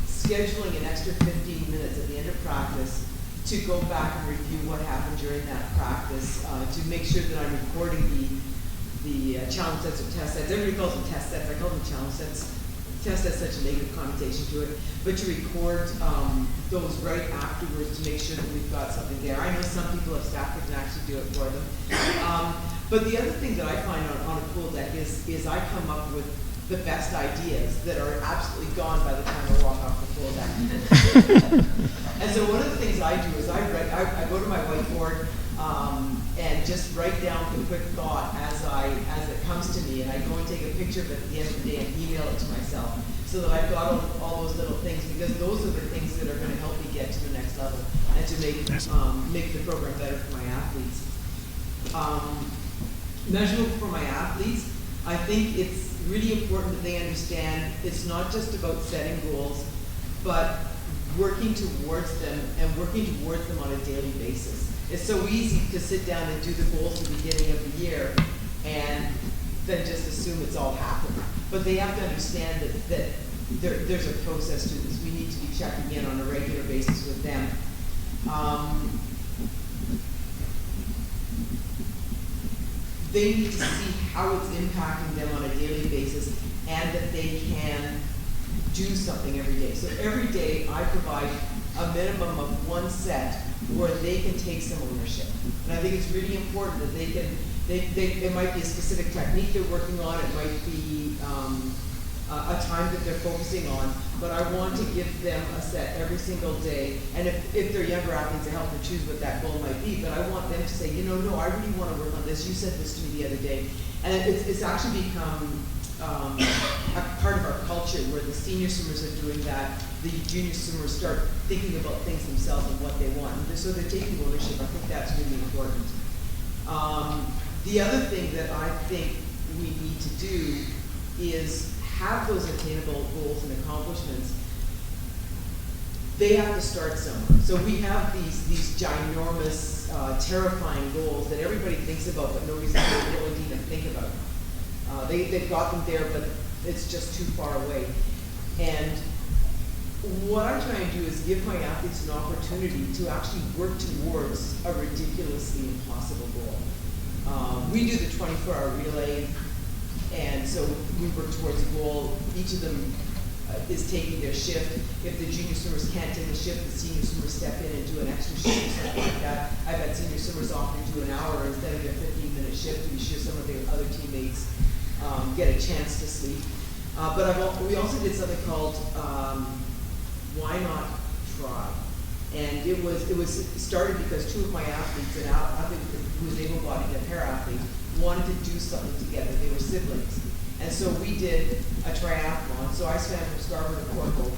scheduling an extra 15 minutes at the end of practice to go back and review what happened during that practice, to make sure that I'm recording the challenge sets or test sets. Everybody calls them test sets. I call them challenge sets. Test has such a negative connotation to it, but to record those right afterwards to make sure that we've got something there. I know some people have staff that can actually do it for them. But the other thing that I find on a pool deck is I come up with the best ideas that are absolutely gone by the time I walk off the pool deck. And so one of the things I do is I go to my whiteboard and just write down the quick thought as it comes to me, and I go and take a picture of it at the end of the day and email it to myself, so that I've got all those little things, because those are the things that are going to help me get to the next level and to make the program better for my athletes. Measurable for my athletes, I think it's really important that they understand it's not just about setting goals, but working towards them and working towards them on a daily basis. It's so easy to sit down and do the goals at the beginning of the year and then just assume it's all happened. But they have to understand that there's a process to this. We need to be checking in on a regular basis with them. They need to see how it's impacting them on a daily basis and that they can do something every day. So every day I provide a minimum of one set where they can take some ownership. And I think it's really important that they can, it might be a specific technique they're working on, it might be a time that they're focusing on, but I want to give them a set every single day. And if they're younger athletes, I help them choose what that goal might be, but I want them to say, no, I really want to work on this. You said this to me the other day. And it's actually become a part of our culture where the senior swimmers are doing that, the junior swimmers start thinking about things themselves and what they want. And so they're taking ownership. I think that's really important. The other thing that I think we need to do is have those attainable goals and accomplishments. They have to start somewhere. So we have these ginormous, terrifying goals that everybody thinks about, but nobody's willing to even think about. They've got them there, but it's just too far away. And what I'm trying to do is give my athletes an opportunity to actually work towards a ridiculously impossible goal. We do the 24-hour relay, and so we work towards a goal. Each of them is taking their shift. If the junior swimmers can't take a shift, the senior swimmers step in and do an extra shift or something like that. I've had senior swimmers often do an hour instead of their 15-minute shift to be sure some of their other teammates get a chance to sleep. But we also did something called Why Not Try? And it was started because two of my athletes, an athlete who was able-bodied and a para-athlete, wanted to do something together. They were siblings. And so we did a triathlon. So I swam from Scarborough to Port Hope.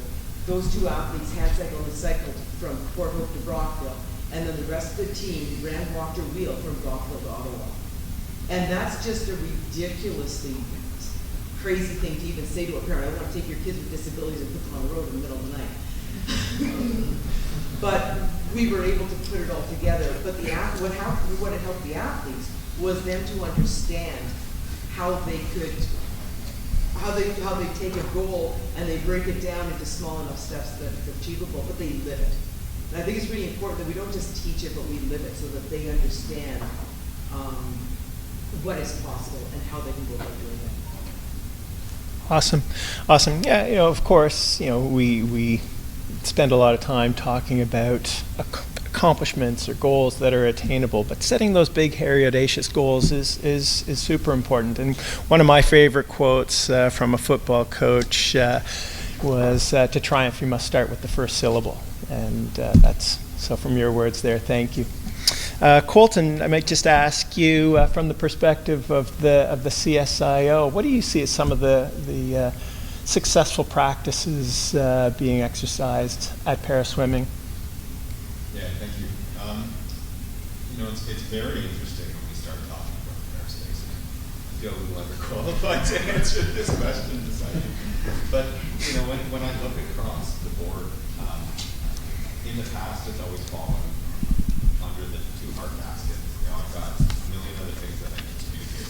Those two athletes hand cycled and cycled from Port Hope to Brockville. And then the rest of the team ran, walked, or wheeled from Brockville to Ottawa. And that's just a ridiculously crazy thing to even say to a parent. I don't want to take your kids with disabilities and put them on the road in the middle of the night. But we were able to put it all together. But what it helped the athletes was them to understand how they take a goal and they break it down into small enough steps that it's achievable, but they live it. And I think it's really important that we don't just teach it, but we live it so that they understand what is possible and how they can go about doing it. Awesome. Yeah, of course, we spend a lot of time talking about accomplishments or goals that are attainable, but setting those big, hairy, audacious goals is super important. And one of my favorite quotes from a football coach was, "To triumph, you must start with the first syllable." And so from your words there, thank you. Kolton, I might just ask you from the perspective of the CSIO, what do you see as some of the successful practices being exercised at para-swimming? Yeah, thank you. It's very interesting when we start talking about the airspace. I feel a little underqualified to answer this question, but when I look across the board, in the past it's always fallen under the too hard basket. I've got a million other things that I need to do here.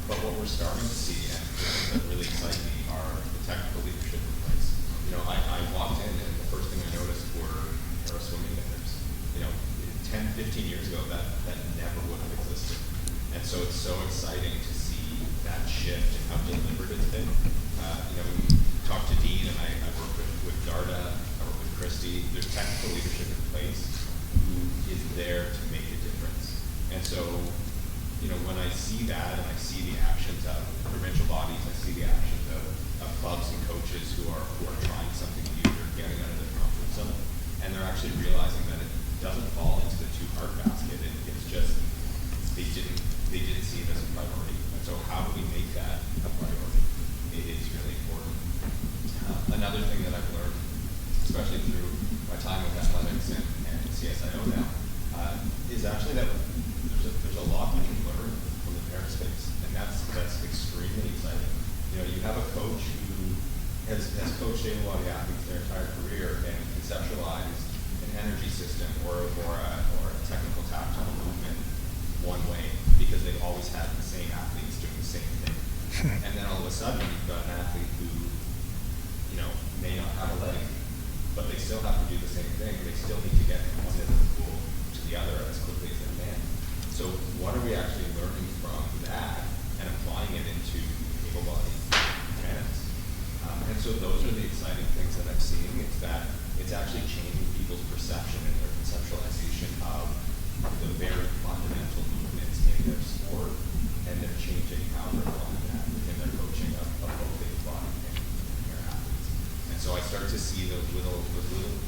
But what we're starting to see, and things that really excite me, are the technical leadership in place. I walked in and the first thing I noticed were para-swimming vendors. 10, 15 years ago, that never would have existed. And so it's so exciting to see that shift and how deliberate it's been. We talked to Dean, and I work with Darda, I work with Christy. There's technical leadership in place who is there to make a difference. And so, when I see that and I see the actions of provincial bodies, I see the actions of clubs and coaches who are trying something new, they're getting out of their comfort zone, and they're actually realizing that it doesn't fall into the too hard basket. It's just they didn't see it as a priority. And so how do we make that a priority? It is really important. Another thing that I've learned, especially through my time with athletics and CSIO now, is actually that there's a lot we can learn from the parent space, and that's extremely exciting. You have a coach who has coached able-bodied athletes their entire career and conceptualized an energy system or a technical tactile movement one way because they've always had the same athletes doing the same thing. And then all of a sudden you've got an athlete who may not have a leg, but they still have to do the same thing. They still need to get from one end of the pool to the other as quickly as they can. So what are we actually learning from that and applying it into able-bodied mechanics? And so those are the exciting things that I'm seeing. It's that it's actually changing people's perception and their conceptualization of the very fundamental movements in their sport, and they're changing how they're applying that within their coaching of both able-bodied and their athletes. And so I start to see those little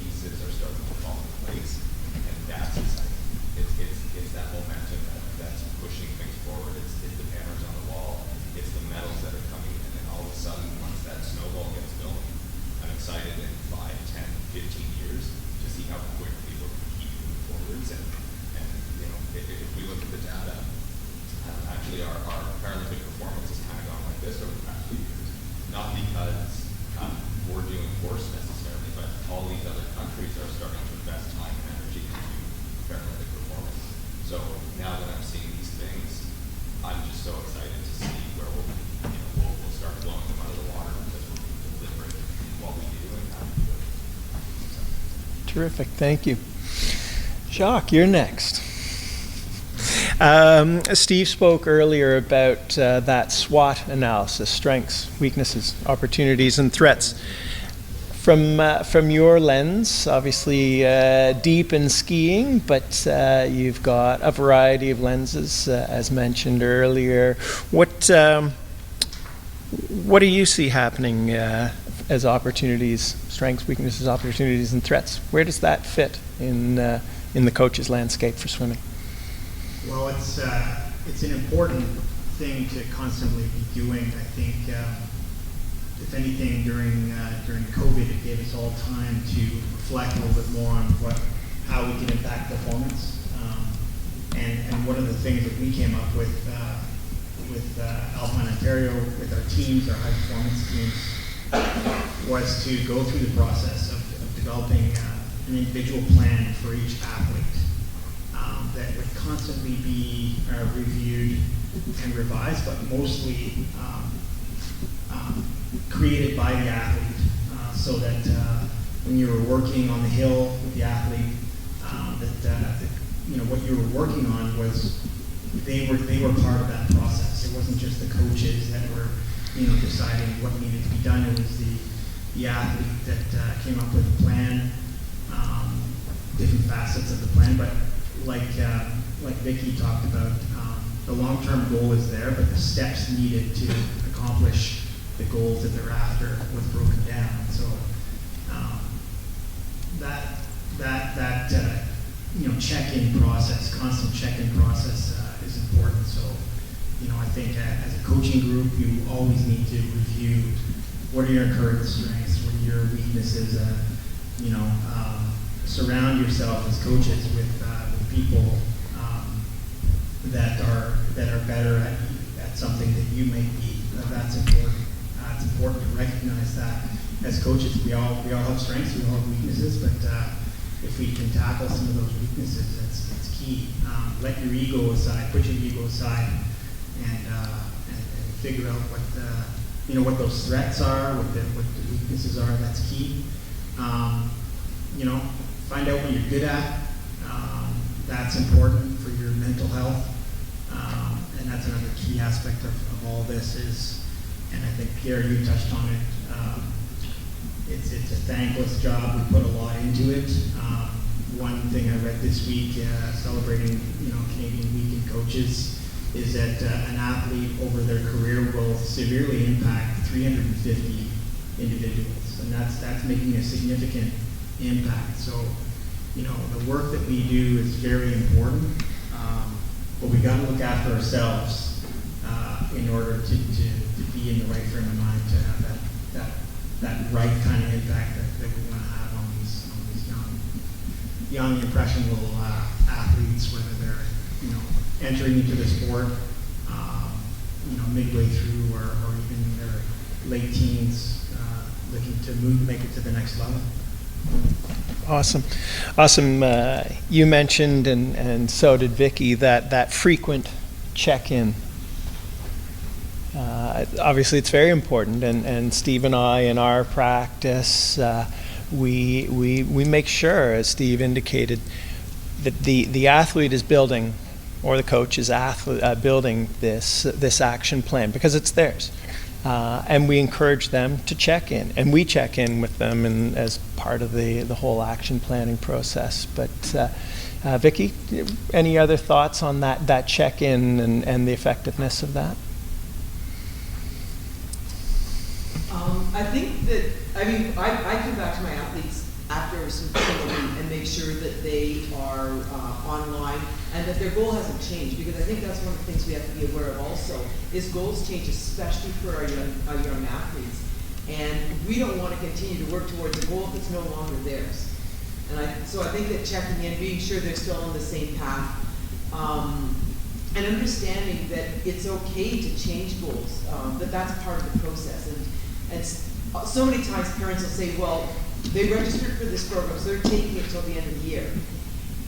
pieces are starting to fall into place, and that's exciting. It's that momentum that's pushing things forward. It's the banners on the wall. It's the medals that are coming in, and all of a sudden, once that snowball gets going, I'm excited in 5, 10, 15 years to see how quickly we'll keep moving forwards. And if we look at the data, actually our Paralympic performance has kind of gone like this over the past few years. Not because we're doing worse necessarily, but all these other countries are starting to invest time and energy into Paralympic performance. So now that I'm seeing these things, I'm just so excited to see where we'll start blowing them out of the water because we're deliberate in what we do and how we do it. Terrific, thank you. Jacques, you're next. Steve spoke earlier about that SWOT analysis, strengths, weaknesses, opportunities, and threats. From your lens, obviously deep in skiing, but you've got a variety of lenses, as mentioned earlier. What do you see happening as opportunities, strengths, weaknesses, opportunities, and threats? Where does that fit in the coach's landscape for swimming? Well, it's an important thing to constantly be doing. I think, if anything, during COVID, it gave us all time to reflect a little bit more on how we can impact performance. And one of the things that we came up with Alpine Ontario, with our teams, our high performance teams, was to go through the process of developing an individual plan for each athlete. That would constantly be reviewed and revised, but mostly created by the athlete, so that when you were working on the hill with the athlete, what you were working on was they were part of that process. It wasn't just the coaches that were deciding what needed to be done. It was the athlete that came up with the plan, different facets of the plan, but like Vicki talked about, the long-term goal is there, but the steps needed to accomplish the goals that they're after was broken down. So that check-in process, constant check-in process is important. So I think as a coaching group, you always need to review what are your current strengths, what are your weaknesses. Surround yourself as coaches with people that are better at something that you may be. That's important. It's important to recognize that as coaches, we all have strengths, we all have weaknesses, but if we can tackle some of those weaknesses, it's key. Let your ego aside, put your ego aside, and figure out what those threats are, what the weaknesses are. That's key. Find out what you're good at. That's important for your mental health, and that's another key aspect of all this is, and I think Pierre, you touched on it. It's a thankless job. We put a lot into it. One thing I read this week, celebrating Canadian Week in Coaches, is that an athlete over their career will severely impact 350 individuals, and that's making a significant impact. So, the work that we do is very important, but we got to look after ourselves in order to be in the right frame of mind to have that right kind of impact that we want to have on these young impressionable athletes, whether they're entering into the sport, midway through, or even in their late teens, looking to make it to the next level. Awesome. You mentioned, and so did Vicki, that frequent check-in. Obviously, it's very important, and Steve and I, in our practice, we make sure, as Steve indicated, that the athlete is building, or the coach is building this action plan because it's theirs. And we encourage them to check in, and we check in with them as part of the whole action planning process. But Vicki, any other thoughts on that check-in and the effectiveness of that? I think that, I come back to my athletes after some training and make sure that they are online and that their goal hasn't changed, because I think that's one of the things we have to be aware of also, is goals change, especially for our young athletes. And we don't want to continue to work towards a goal that's no longer theirs. And so I think that checking in, being sure they're still on the same path, and understanding that it's okay to change goals, that that's part of the process. And so many times parents will say, well, they registered for this program, so they're taking it till the end of the year.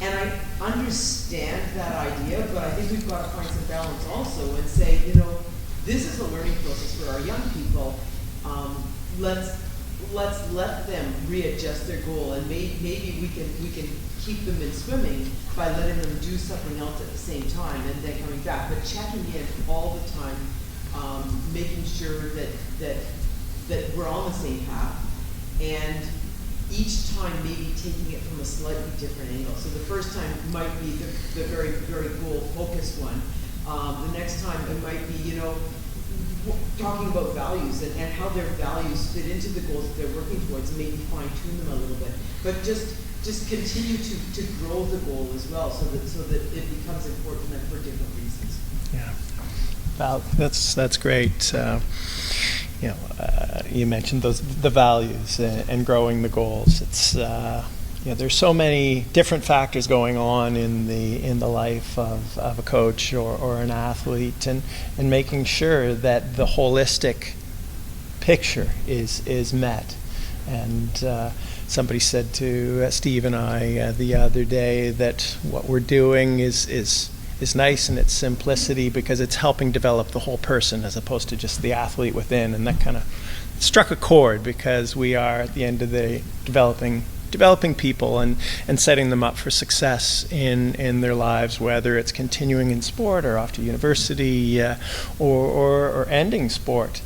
And I understand that idea, but I think we've got to find some balance also and say, you know, this is a learning process for our young people. Let's let them readjust their goal, and maybe we can keep them in swimming by letting them do something else at the same time and then coming back. But checking in all the time, making sure that we're on the same path, and each time maybe taking it from a slightly different angle. So the first time might be the very, very goal-focused one. The next time it might be, you know, talking about values and how their values fit into the goals that they're working towards, and maybe fine-tune them a little bit. But just continue to grow the goal as well, so that it becomes important for different reasons. Yeah, that's great. You know, you mentioned the values and growing the goals. It's you know, there's so many different factors going on in the life of a coach or an athlete, and making sure that the holistic picture is met. And somebody said to Steve and I the other day that what we're doing is nice in its simplicity because it's helping develop the whole person as opposed to just the athlete within. And that kind of struck a chord, because we are at the end of the day developing people and setting them up for success in their lives, whether it's continuing in sport or off to university or ending sport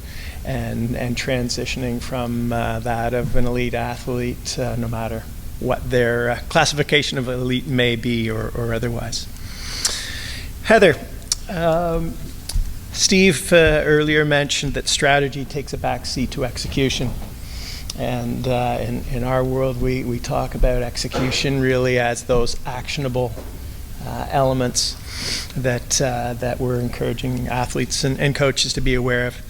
and transitioning from that of an elite athlete, no matter what their classification of elite may be or otherwise. Heather, Steve earlier mentioned that strategy takes a backseat to execution. And in our world, we talk about execution really as those actionable elements that we're encouraging athletes and coaches to be aware of.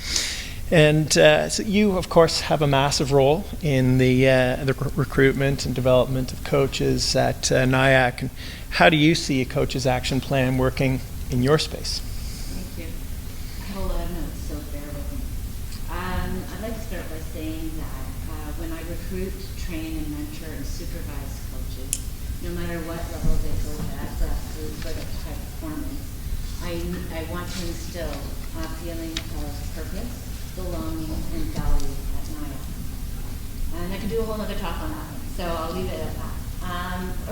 And so you, of course, have a massive role in the recruitment and development of coaches at NIAC. And how do you see a coach's action plan working in your space? Thank you. I have a lot of notes, so bear with me. I'd like to start by saying that when I recruit, train, and mentor and supervise coaches, no matter what level they go at, grassroots or high performance, I want to instill a feeling of purpose, belonging, and value at NIAC. And I could do a whole other talk on that one, so I'll leave it at that.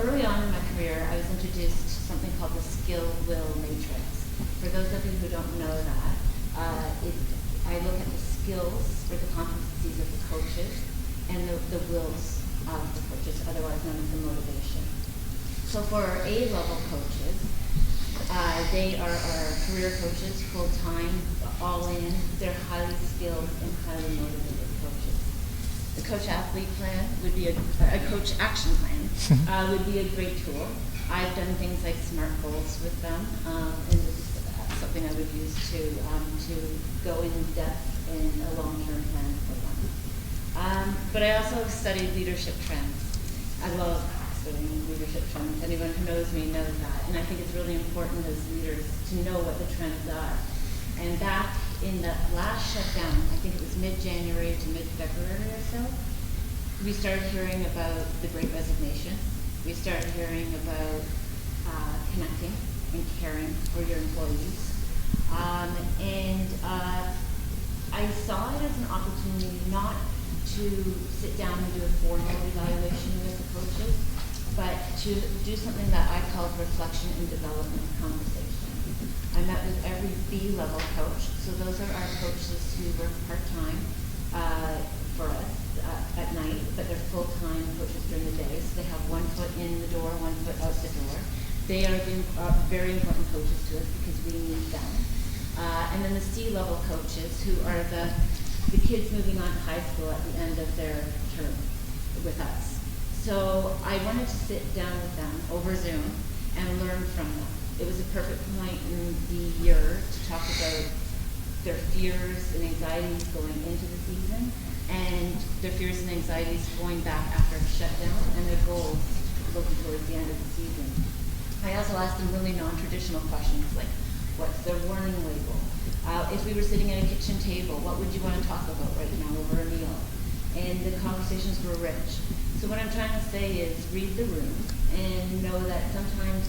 Early on in my career, I was introduced to something called the skill-will matrix. For those of you who don't know that, I look at the skills or the competencies of the coaches and the wills of the coaches, otherwise known as the motivation. So for A-level coaches, they are our career coaches, full-time, all in. They're highly skilled and highly motivated coaches. The coach athlete plan would be a coach action plan would be a great tool. I've done things like SMART goals with them, and this is something I would use to go in depth in a long-term plan for them. But I also have studied leadership trends. I love studying leadership trends. Anyone who knows me knows that, and I think it's really important as leaders to know what the trends are. And back in the last shutdown, I think it was mid-January to mid-February or so, we started hearing about the Great Resignation. We started hearing about connecting and caring for your employees. I saw it as an opportunity not to sit down and do a formal evaluation with the coaches, but to do something that I called reflection and development conversation. I met with every B-level coach, so those are our coaches who work part-time for us at night, but they're full-time coaches during the day, so they have one foot in the door, one foot out the door. They are very important coaches to us because we need them. And then the C-level coaches, who are the kids moving on to high school at the end of their term with us. So I wanted to sit down with them over Zoom and learn from them. It was a perfect point in the year to talk about their fears and anxieties going into the season, and their fears and anxieties going back after a shutdown, and their goals looking towards the end of the season. I also asked them really non-traditional questions like, What's their warning label? If we were sitting at a kitchen table, what would you want to talk about right now over a meal? And the conversations were rich. So what I'm trying to say is read the room and know that sometimes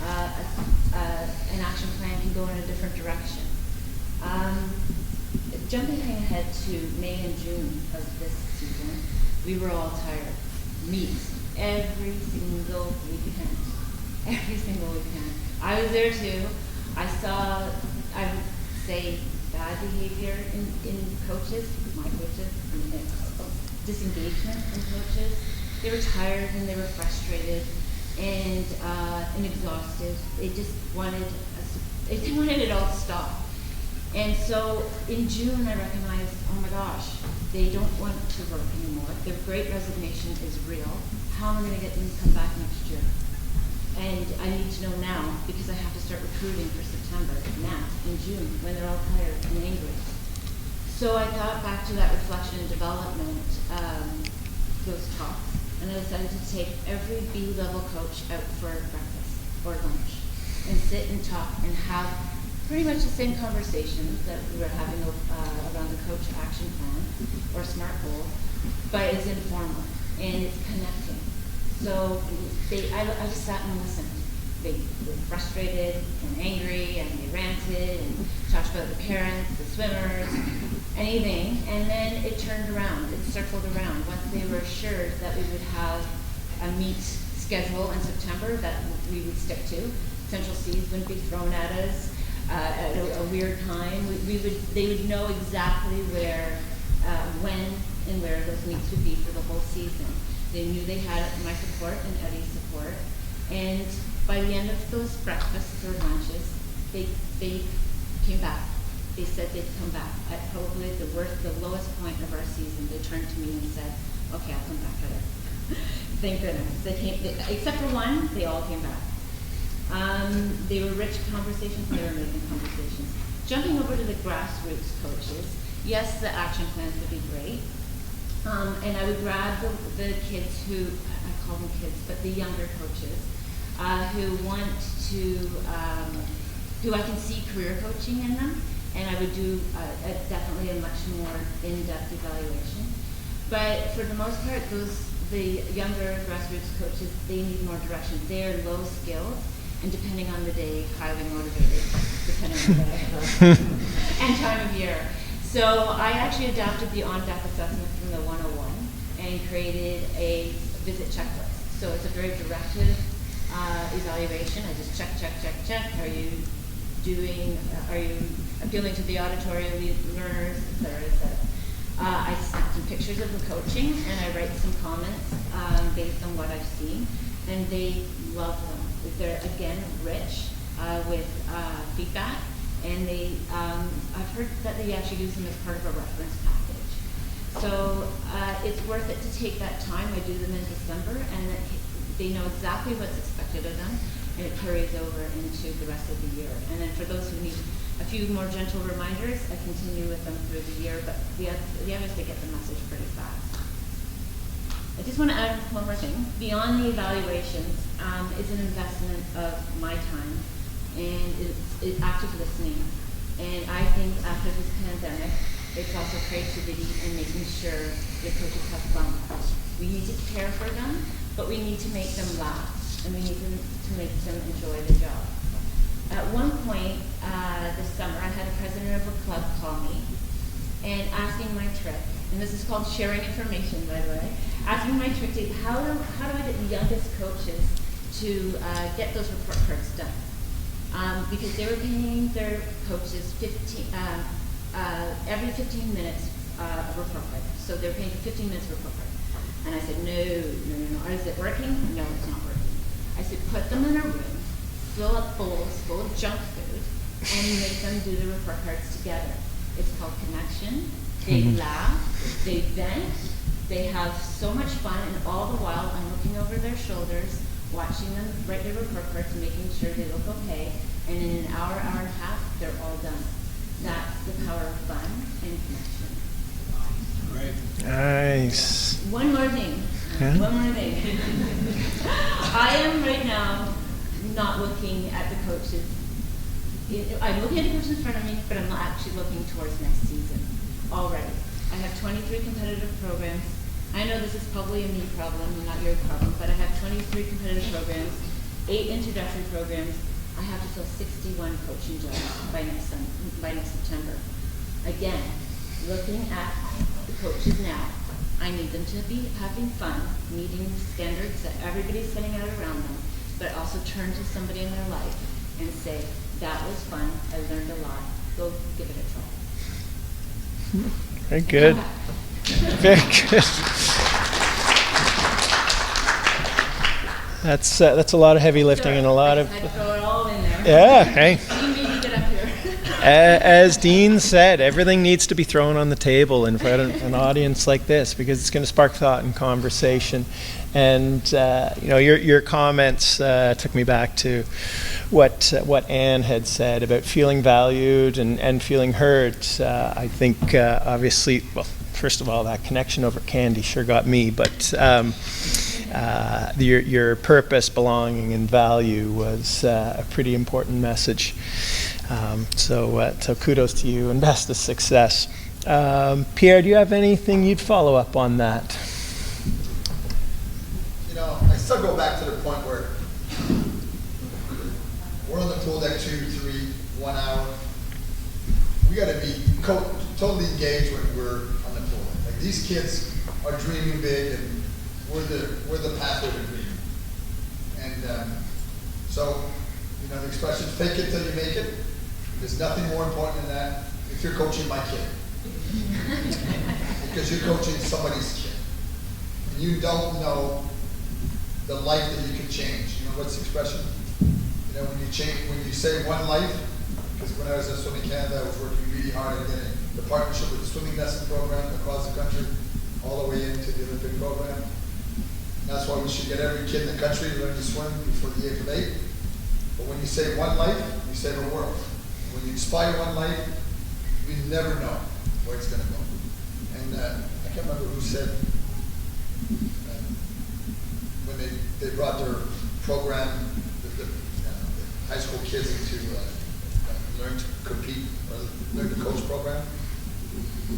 an action plan can go in a different direction. Jumping ahead to May and June of this season, we were all tired. Meets every single weekend. Every single weekend. I was there too. I saw, I would say, bad behavior in coaches, my coaches, disengagement in coaches. They were tired and they were frustrated and exhausted. They just wanted it all to stop. And so in June, I recognized, oh my gosh, they don't want to work anymore. Their great resignation is real. How am I going to get them to come back next year? And I need to know now because I have to start recruiting for September, now, in June, when they're all tired and angry. So I thought back to that reflection and development, those talks, and I decided to take every B-level coach out for breakfast or lunch and sit and talk and have pretty much the same conversations that we were having around the coach action plan or SMART goals, but it's informal and it's connecting. So I just sat and listened. They were frustrated and angry and they ranted and talked about the parents, the swimmers, anything, and then it turned around, it circled around. Once they were assured that we would have a meet schedule in September that we would stick to, Central Seas wouldn't be thrown at us at a weird time. They would know exactly where, when, and where those meets would be for the whole season. They knew they had my support and Eddie's support, and by the end of those breakfasts or lunches, they came back. They said they'd come back at probably the lowest point of our season. They turned to me and said, "Okay, I'll come back at it." Thank goodness. Except for one, they all came back. They were rich conversations, they were amazing conversations. Jumping over to the grassroots coaches, yes, the action plans would be great. And I would grab the kids who, I call them kids, but the younger coaches, who want to, who I can see career coaching in them, and I would do definitely a much more in-depth evaluation. But for the most part, the younger grassroots coaches, they need more direction. They're low skilled, and depending on the day, highly motivated, depending on the day and time of year. So I actually adapted the on-deck assessment from the 101 and created a visit checklist. So it's a very directive evaluation. I just check. Are you appealing to the auditory learners, et cetera. I snap some pictures of the coaching and I write some comments based on what I've seen, and they love them. They're again rich with feedback. And I've heard that they actually use them as part of a reference package. So it's worth it to take that time. I do them in December, and they know exactly what's expected of them, and it carries over into the rest of the year. And then for those who need a few more gentle reminders, I continue with them through the year, but the others, they get the message pretty fast. I just want to add one more thing. Beyond the evaluations, it's an investment of my time, and it's active listening. And I think after this pandemic, it's also creativity and making sure the coaches have fun. We need to care for them, but we need to make them laugh, and we need to make them enjoy the job. At one point this summer, I had a president of a club call me and asking my trick, and this is called sharing information, by the way, asking my trick to how do I get the youngest coaches to get those report cards done? Because they were paying their coaches every 15 minutes a report card. So they were paying for 15 minutes report card. And I said, no. Is it working? No, it's not working. I said, put them in a room, fill up bowls full of junk food, and make them do the report cards together. It's called connection. They laugh, they vent, they have so much fun, and all the while I'm looking over their shoulders, watching them write their report cards, making sure they look okay, and in an hour and a half, they're all done. That's the power of fun and connection. Right. Nice. One more thing. Yeah? One more thing. I am right now not looking at the coaches I'm looking at the person in front of me, but I'm not actually looking towards next season already. I have 23 competitive programs. I know this is probably a me problem and not your problem, but I have 23 competitive programs, 8 introductory programs. I have to fill 61 coaching jobs by next September. Again, looking at the coaches now, I need them to be having fun, meeting standards that everybody's setting out around them, but also turn to somebody in their life and say, that was fun, I learned a lot, go give it a try. Very good. Very good. That's a lot of heavy lifting and a lot of. I had to throw it all in there. Yeah. Hey. You made me get up here. As Dean said, everything needs to be thrown on the table in front of an audience like this because it's going to spark thought and conversation. And your comments took me back to what Anne had said about feeling valued and feeling heard. I think obviously, well, first of all, that connection over candy sure got me, but your purpose, belonging, and value was a pretty important message. So kudos to you and best of success. Pierre, do you have anything you'd follow up on that? I still go back to the point where we're on the pool deck 2, 3, 1 hour. We got to be totally engaged when we're on the pool deck. Like these kids are dreaming big, and we're the pathway to dream. And so, the expression "fake it till you make it." There's nothing more important than that if you're coaching my kid, because you're coaching somebody's kid, and you don't know the life that you can change. What's the expression? When you say one life, because when I was at Swimming Canada, I was working really hard at getting the partnership with the swimming lesson program across the country, all the way into the Olympic program. And that's why we should get every kid in the country to learn to swim before the age of 8. But when you say one life, you save a world. When you inspire one life, you never know where it's going to go. And I can't remember who said, when they brought their program, the high school kids into learn to compete or learn to coach program.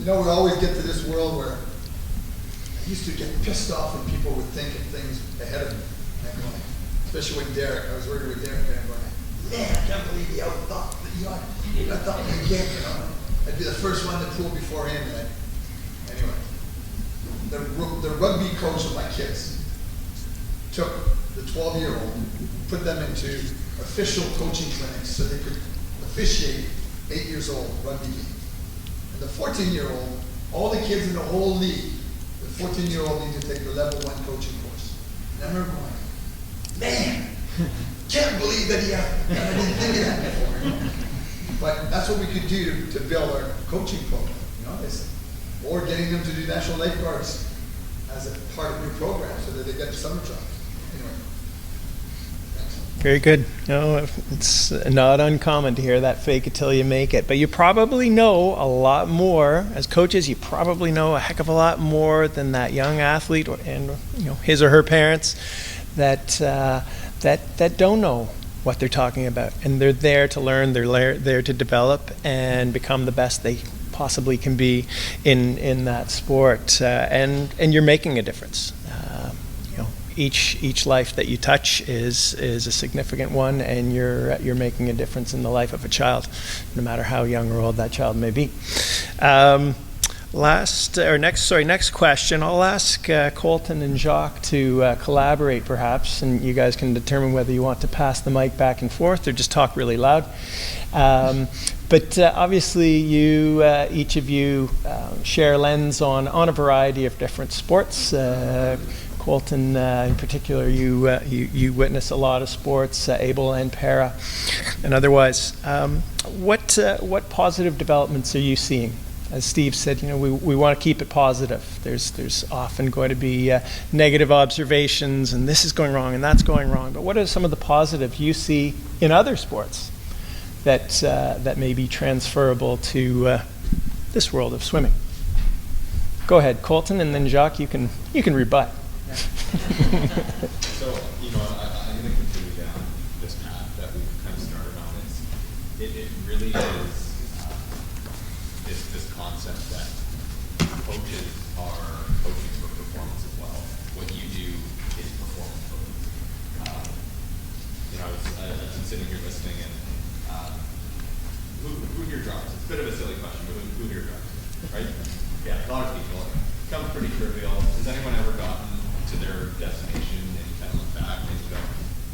We always get to this world where I used to get pissed off when people would think of things ahead of me. And I'm going, especially when I was working with Derek, and I'm going, man, I can't believe he outthought me again. I'd be the first one in the pool before him. Anyway, the rugby coach of my kids took the 12-year-old, put them into official coaching clinics so they could officiate 8 years old rugby league. And the 14-year-old, all the kids in the whole league, the 14-year-old need to take the level 1 coaching course. And I remember going, man, can't believe that I didn't think of that before. But that's what we could do to build our coaching program, or getting them to do national lifeguards as a part of your program so that they get the summer jobs. Anyway, thanks. Very good. It's not uncommon to hear that fake it till you make it. But you probably know a lot more as coaches. You probably know a heck of a lot more than that young athlete and his or her parents that don't know what they're talking about, and they're there to learn, they're there to develop and become the best they possibly can be in that sport, and you're making a difference. Each life that you touch is a significant one, and you're making a difference in the life of a child, no matter how young or old that child may be. Next question. I'll ask Kolton and Jacques to collaborate, perhaps, and you guys can determine whether you want to pass the mic back and forth or just talk really loud. But obviously, each of you share a lens on a variety of different sports. Kolton, in particular, you witness a lot of sports, able and para, and otherwise. What positive developments are you seeing? As Steve said, we want to keep it positive. There's often going to be negative observations, and this is going wrong, and that's going wrong. But what are some of the positives you see in other sports that may be transferable to this world of swimming? Go ahead, Kolton, and then Jacques, you can rebut. So, I'm going to continue down this path that we've kind of started on. it really is this concept that coaches are coaching for performance as well. What you do is performance focused. I've been sitting here listening, and who here drives? It's a bit of a silly question, but who here drives, right? Yeah, a lot of people. It becomes pretty trivial. Has anyone ever gotten to their destination and you kind of look back and you go,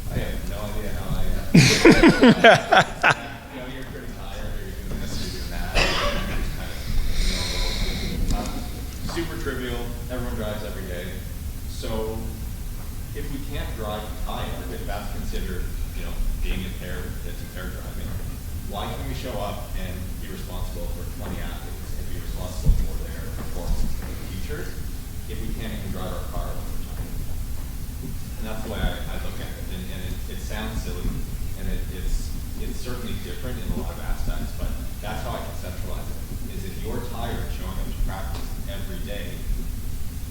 I have no idea how I you're pretty tired, or you're doing this, or you're doing that. Super trivial. Everyone drives every day. So if we can't drive tired, if that's considered, being impaired, that's impaired driving, why can we show up and be responsible for 20 athletes and be responsible for their performance in the future if we can't even drive our car all the time? And that's the way I look at it. And it sounds silly, and it's certainly different in a lot of aspects, but that's how I conceptualize it, is if you're tired showing up to practice every day,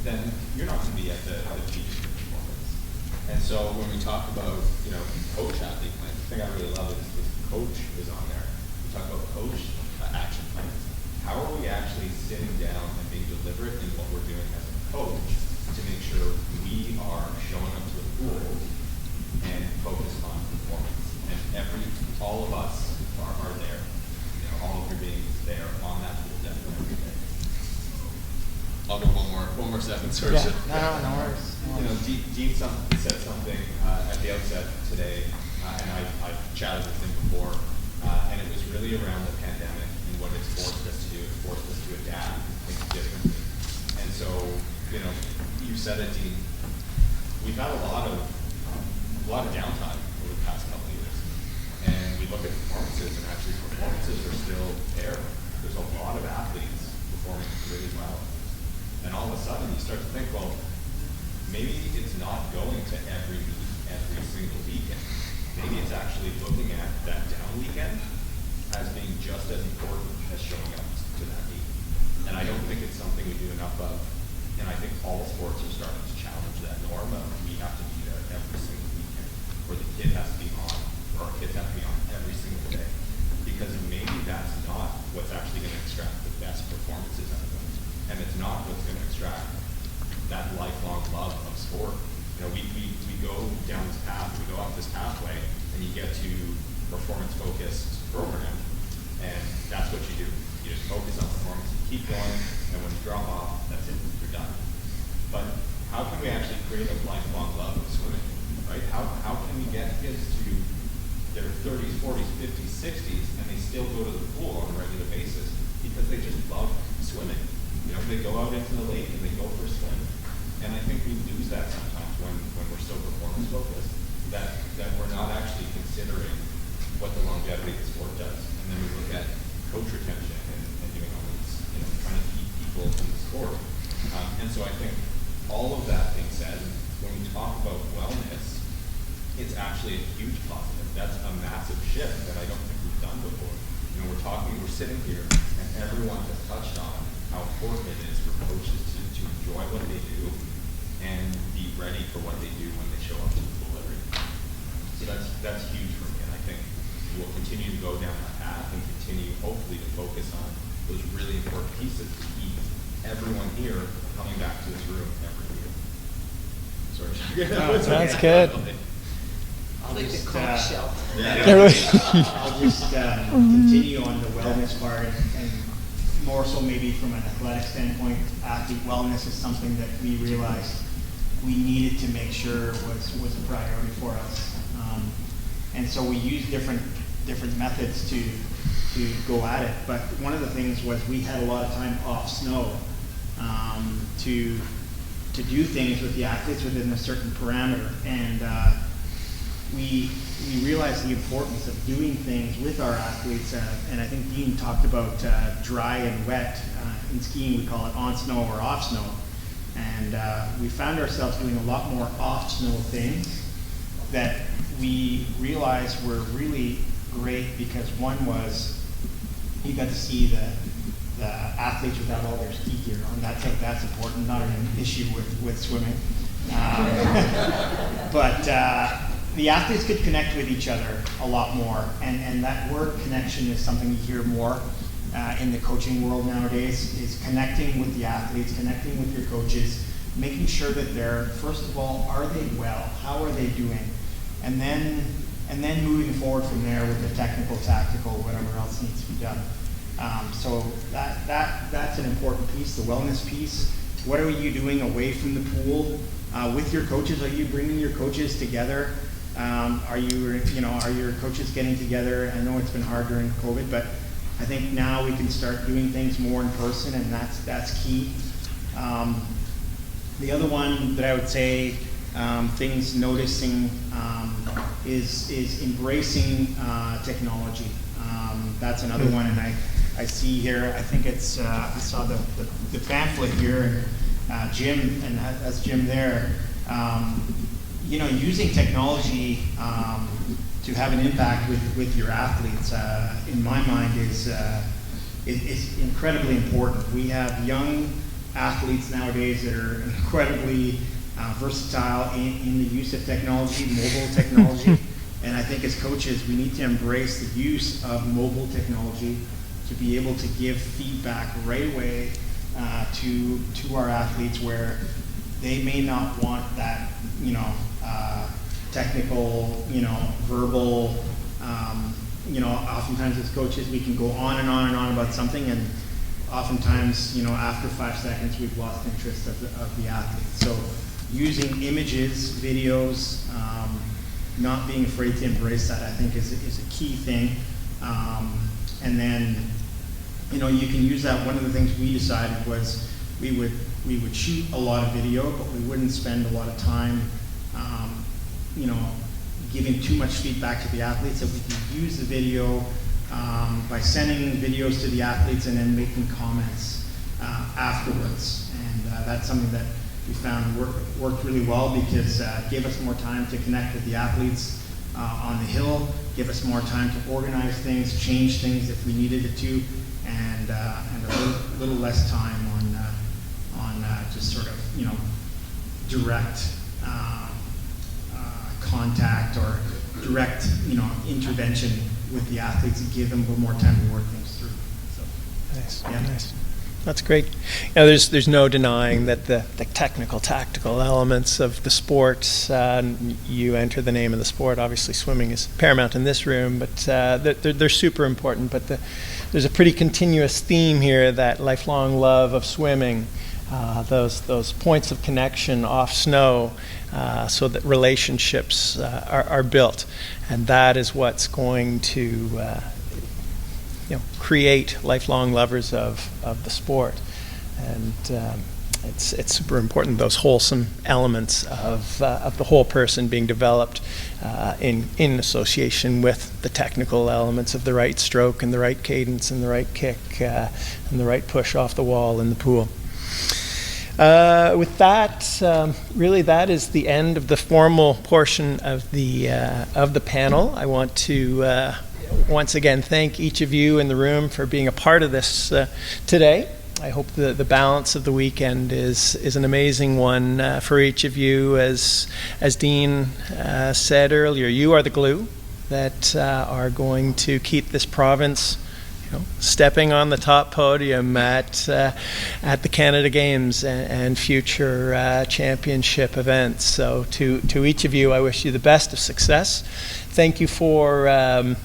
then you're not going to be at the peak of your performance. And so when we talk about, coach athlete plans, the thing I really love is coach is on there. We talk about coach action plans. How are we actually sitting down and being deliberate in what we're doing as a coach to make sure we are showing up to the pool and focused on performance? And all of us are there. All of your beings there on that pool deck every day. I'll go one more second. Sorry. Yeah. No worries. Dean said something at the outset today, and I've chatted with him before, and it was really around the pandemic and what it's forced us to do. It's forced us to adapt and think differently. And so, you said it, Dean. We've had a lot of downtime over the past couple of years, and we look at performances, and actually performances are still there. There's a lot of athletes performing really well. And all of a sudden, you start to think, well, maybe it's not going to every single weekend. Maybe it's actually looking at that down weekend as being just as important as showing up to that meet. And I don't think it's something we do enough of. And I think all sports are starting to challenge that norm of we have to be there every single weekend, or the kid has to be on, or our kids have to be on every single day. Because maybe that's not what's actually going to extract the best performances out of them. And it's not what's going to extract that lifelong love of sport. We go down this path, we go up this pathway, and you get to performance-focused program, and that's what you do. You just focus on performance, you keep going, and when you drop off, that's it, you're done. But how can we actually create a lifelong love of swimming, right? How can we get kids to their 30s, 40s, 50s, 60s, and they still go to the pool on a regular basis because they just love swimming? They go out into the lake and they go for a swim. And I think we lose that sometimes when we're so performance focused, that we're not actually considering what the longevity of the sport does. And then we look at coach retention and doing all these, trying to keep people in the sport. And so I think all of that being said, when we talk about wellness, it's actually a huge positive. That's a massive shift that I don't think we've done before. We're sitting here, and everyone has touched on how important it is for coaches to enjoy what they do and be ready for what they do when they show up to the pool every day. So that's huge for me, and I think we'll continue to go down that path and continue, hopefully, to focus on those really important pieces to keep everyone here coming back to this room every year. Sorry. That's good. I'll Like just, the conch shell. I'll just continue on the wellness part, and more so maybe from an athletic standpoint. Athlete wellness is something that we realized we needed to make sure was a priority for us, and so we used different methods to go at it. But one of the things was we had a lot of time off snow to do things with the athletes within a certain parameter, and we realized the importance of doing things with our athletes, and I think Dean talked about dry and wet. In skiing, we call it on snow or off snow, and we found ourselves doing a lot more off snow things that we realized were really great, because one was you got to see the athletes without all their ski gear on. That's important, not an issue with swimming. But the athletes could connect with each other a lot more, and that word connection is something you hear more in the coaching world nowadays, is connecting with the athletes, connecting with your coaches, making sure that they're, first of all, are they well? How are they doing? And then moving forward from there with the technical, tactical, whatever else needs to be done. So that's an important piece, the wellness piece. What are you doing away from the pool with your coaches? Are you bringing your coaches together? Are your coaches getting together? I know it's been hard during COVID, but I think now we can start doing things more in person, and that's key. The other one that I would say, things noticing, is embracing technology. That's another one, and I see here, I think it's, I saw the pamphlet here, and Jim, and that's Jim there. Using technology to have an impact with your athletes, in my mind, is incredibly important. We have young athletes nowadays that are incredibly versatile in the use of technology, mobile technology. And I think as coaches, we need to embrace the use of mobile technology to be able to give feedback right away to our athletes, where they may not want that, technical, verbal, oftentimes as coaches we can go on and on and on about something, and oftentimes, after 5 seconds we've lost interest of the athlete. So using images, videos, not being afraid to embrace that, I think is a key thing. And then, you can use that. One of the things we decided was we would shoot a lot of video, but we wouldn't spend a lot of time, giving too much feedback to the athletes. That we could use the video by sending videos to the athletes and then making comments afterwards. And that's something that we found worked really well, because it gave us more time to connect with the athletes on the hill, give us more time to organize things, change things if we needed it to, and a little less time on just sort of direct contact or direct intervention with the athletes, and give them a little more time to work things through. So, Nice, yeah. nice. That's great. There's no denying that the technical, tactical elements of the sport, you enter the name of the sport, obviously swimming is paramount in this room, but they're super important. But there's a pretty continuous theme here, that lifelong love of swimming, those points of connection off snow, so that relationships are built. And that is what's going to create lifelong lovers of the sport. And it's super important, those wholesome elements of the whole person being developed in association with the technical elements of the right stroke and the right cadence and the right kick and the right push off the wall in the pool. With that, really that is the end of the formal portion of the panel. I want to once again thank each of you in the room for being a part of this today. I hope the balance of the weekend is an amazing one for each of you. As Dean said earlier, you are the glue that are going to keep this province stepping on the top podium at the Canada Games and future championship events. So to each of you, I wish you the best of success. Thank you for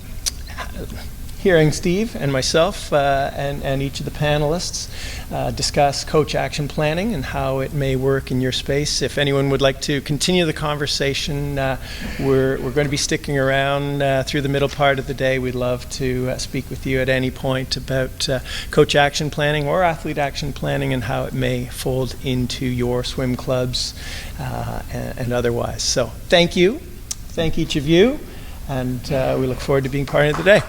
hearing Steve and myself and each of the panelists discuss coach action planning and how it may work in your space. If anyone would like to continue the conversation, we're going to be sticking around through the middle part of the day. We'd love to speak with you at any point about coach action planning or athlete action planning and how it may fold into your swim clubs and otherwise. So thank you. Thank each of you. And we look forward to being part of the day.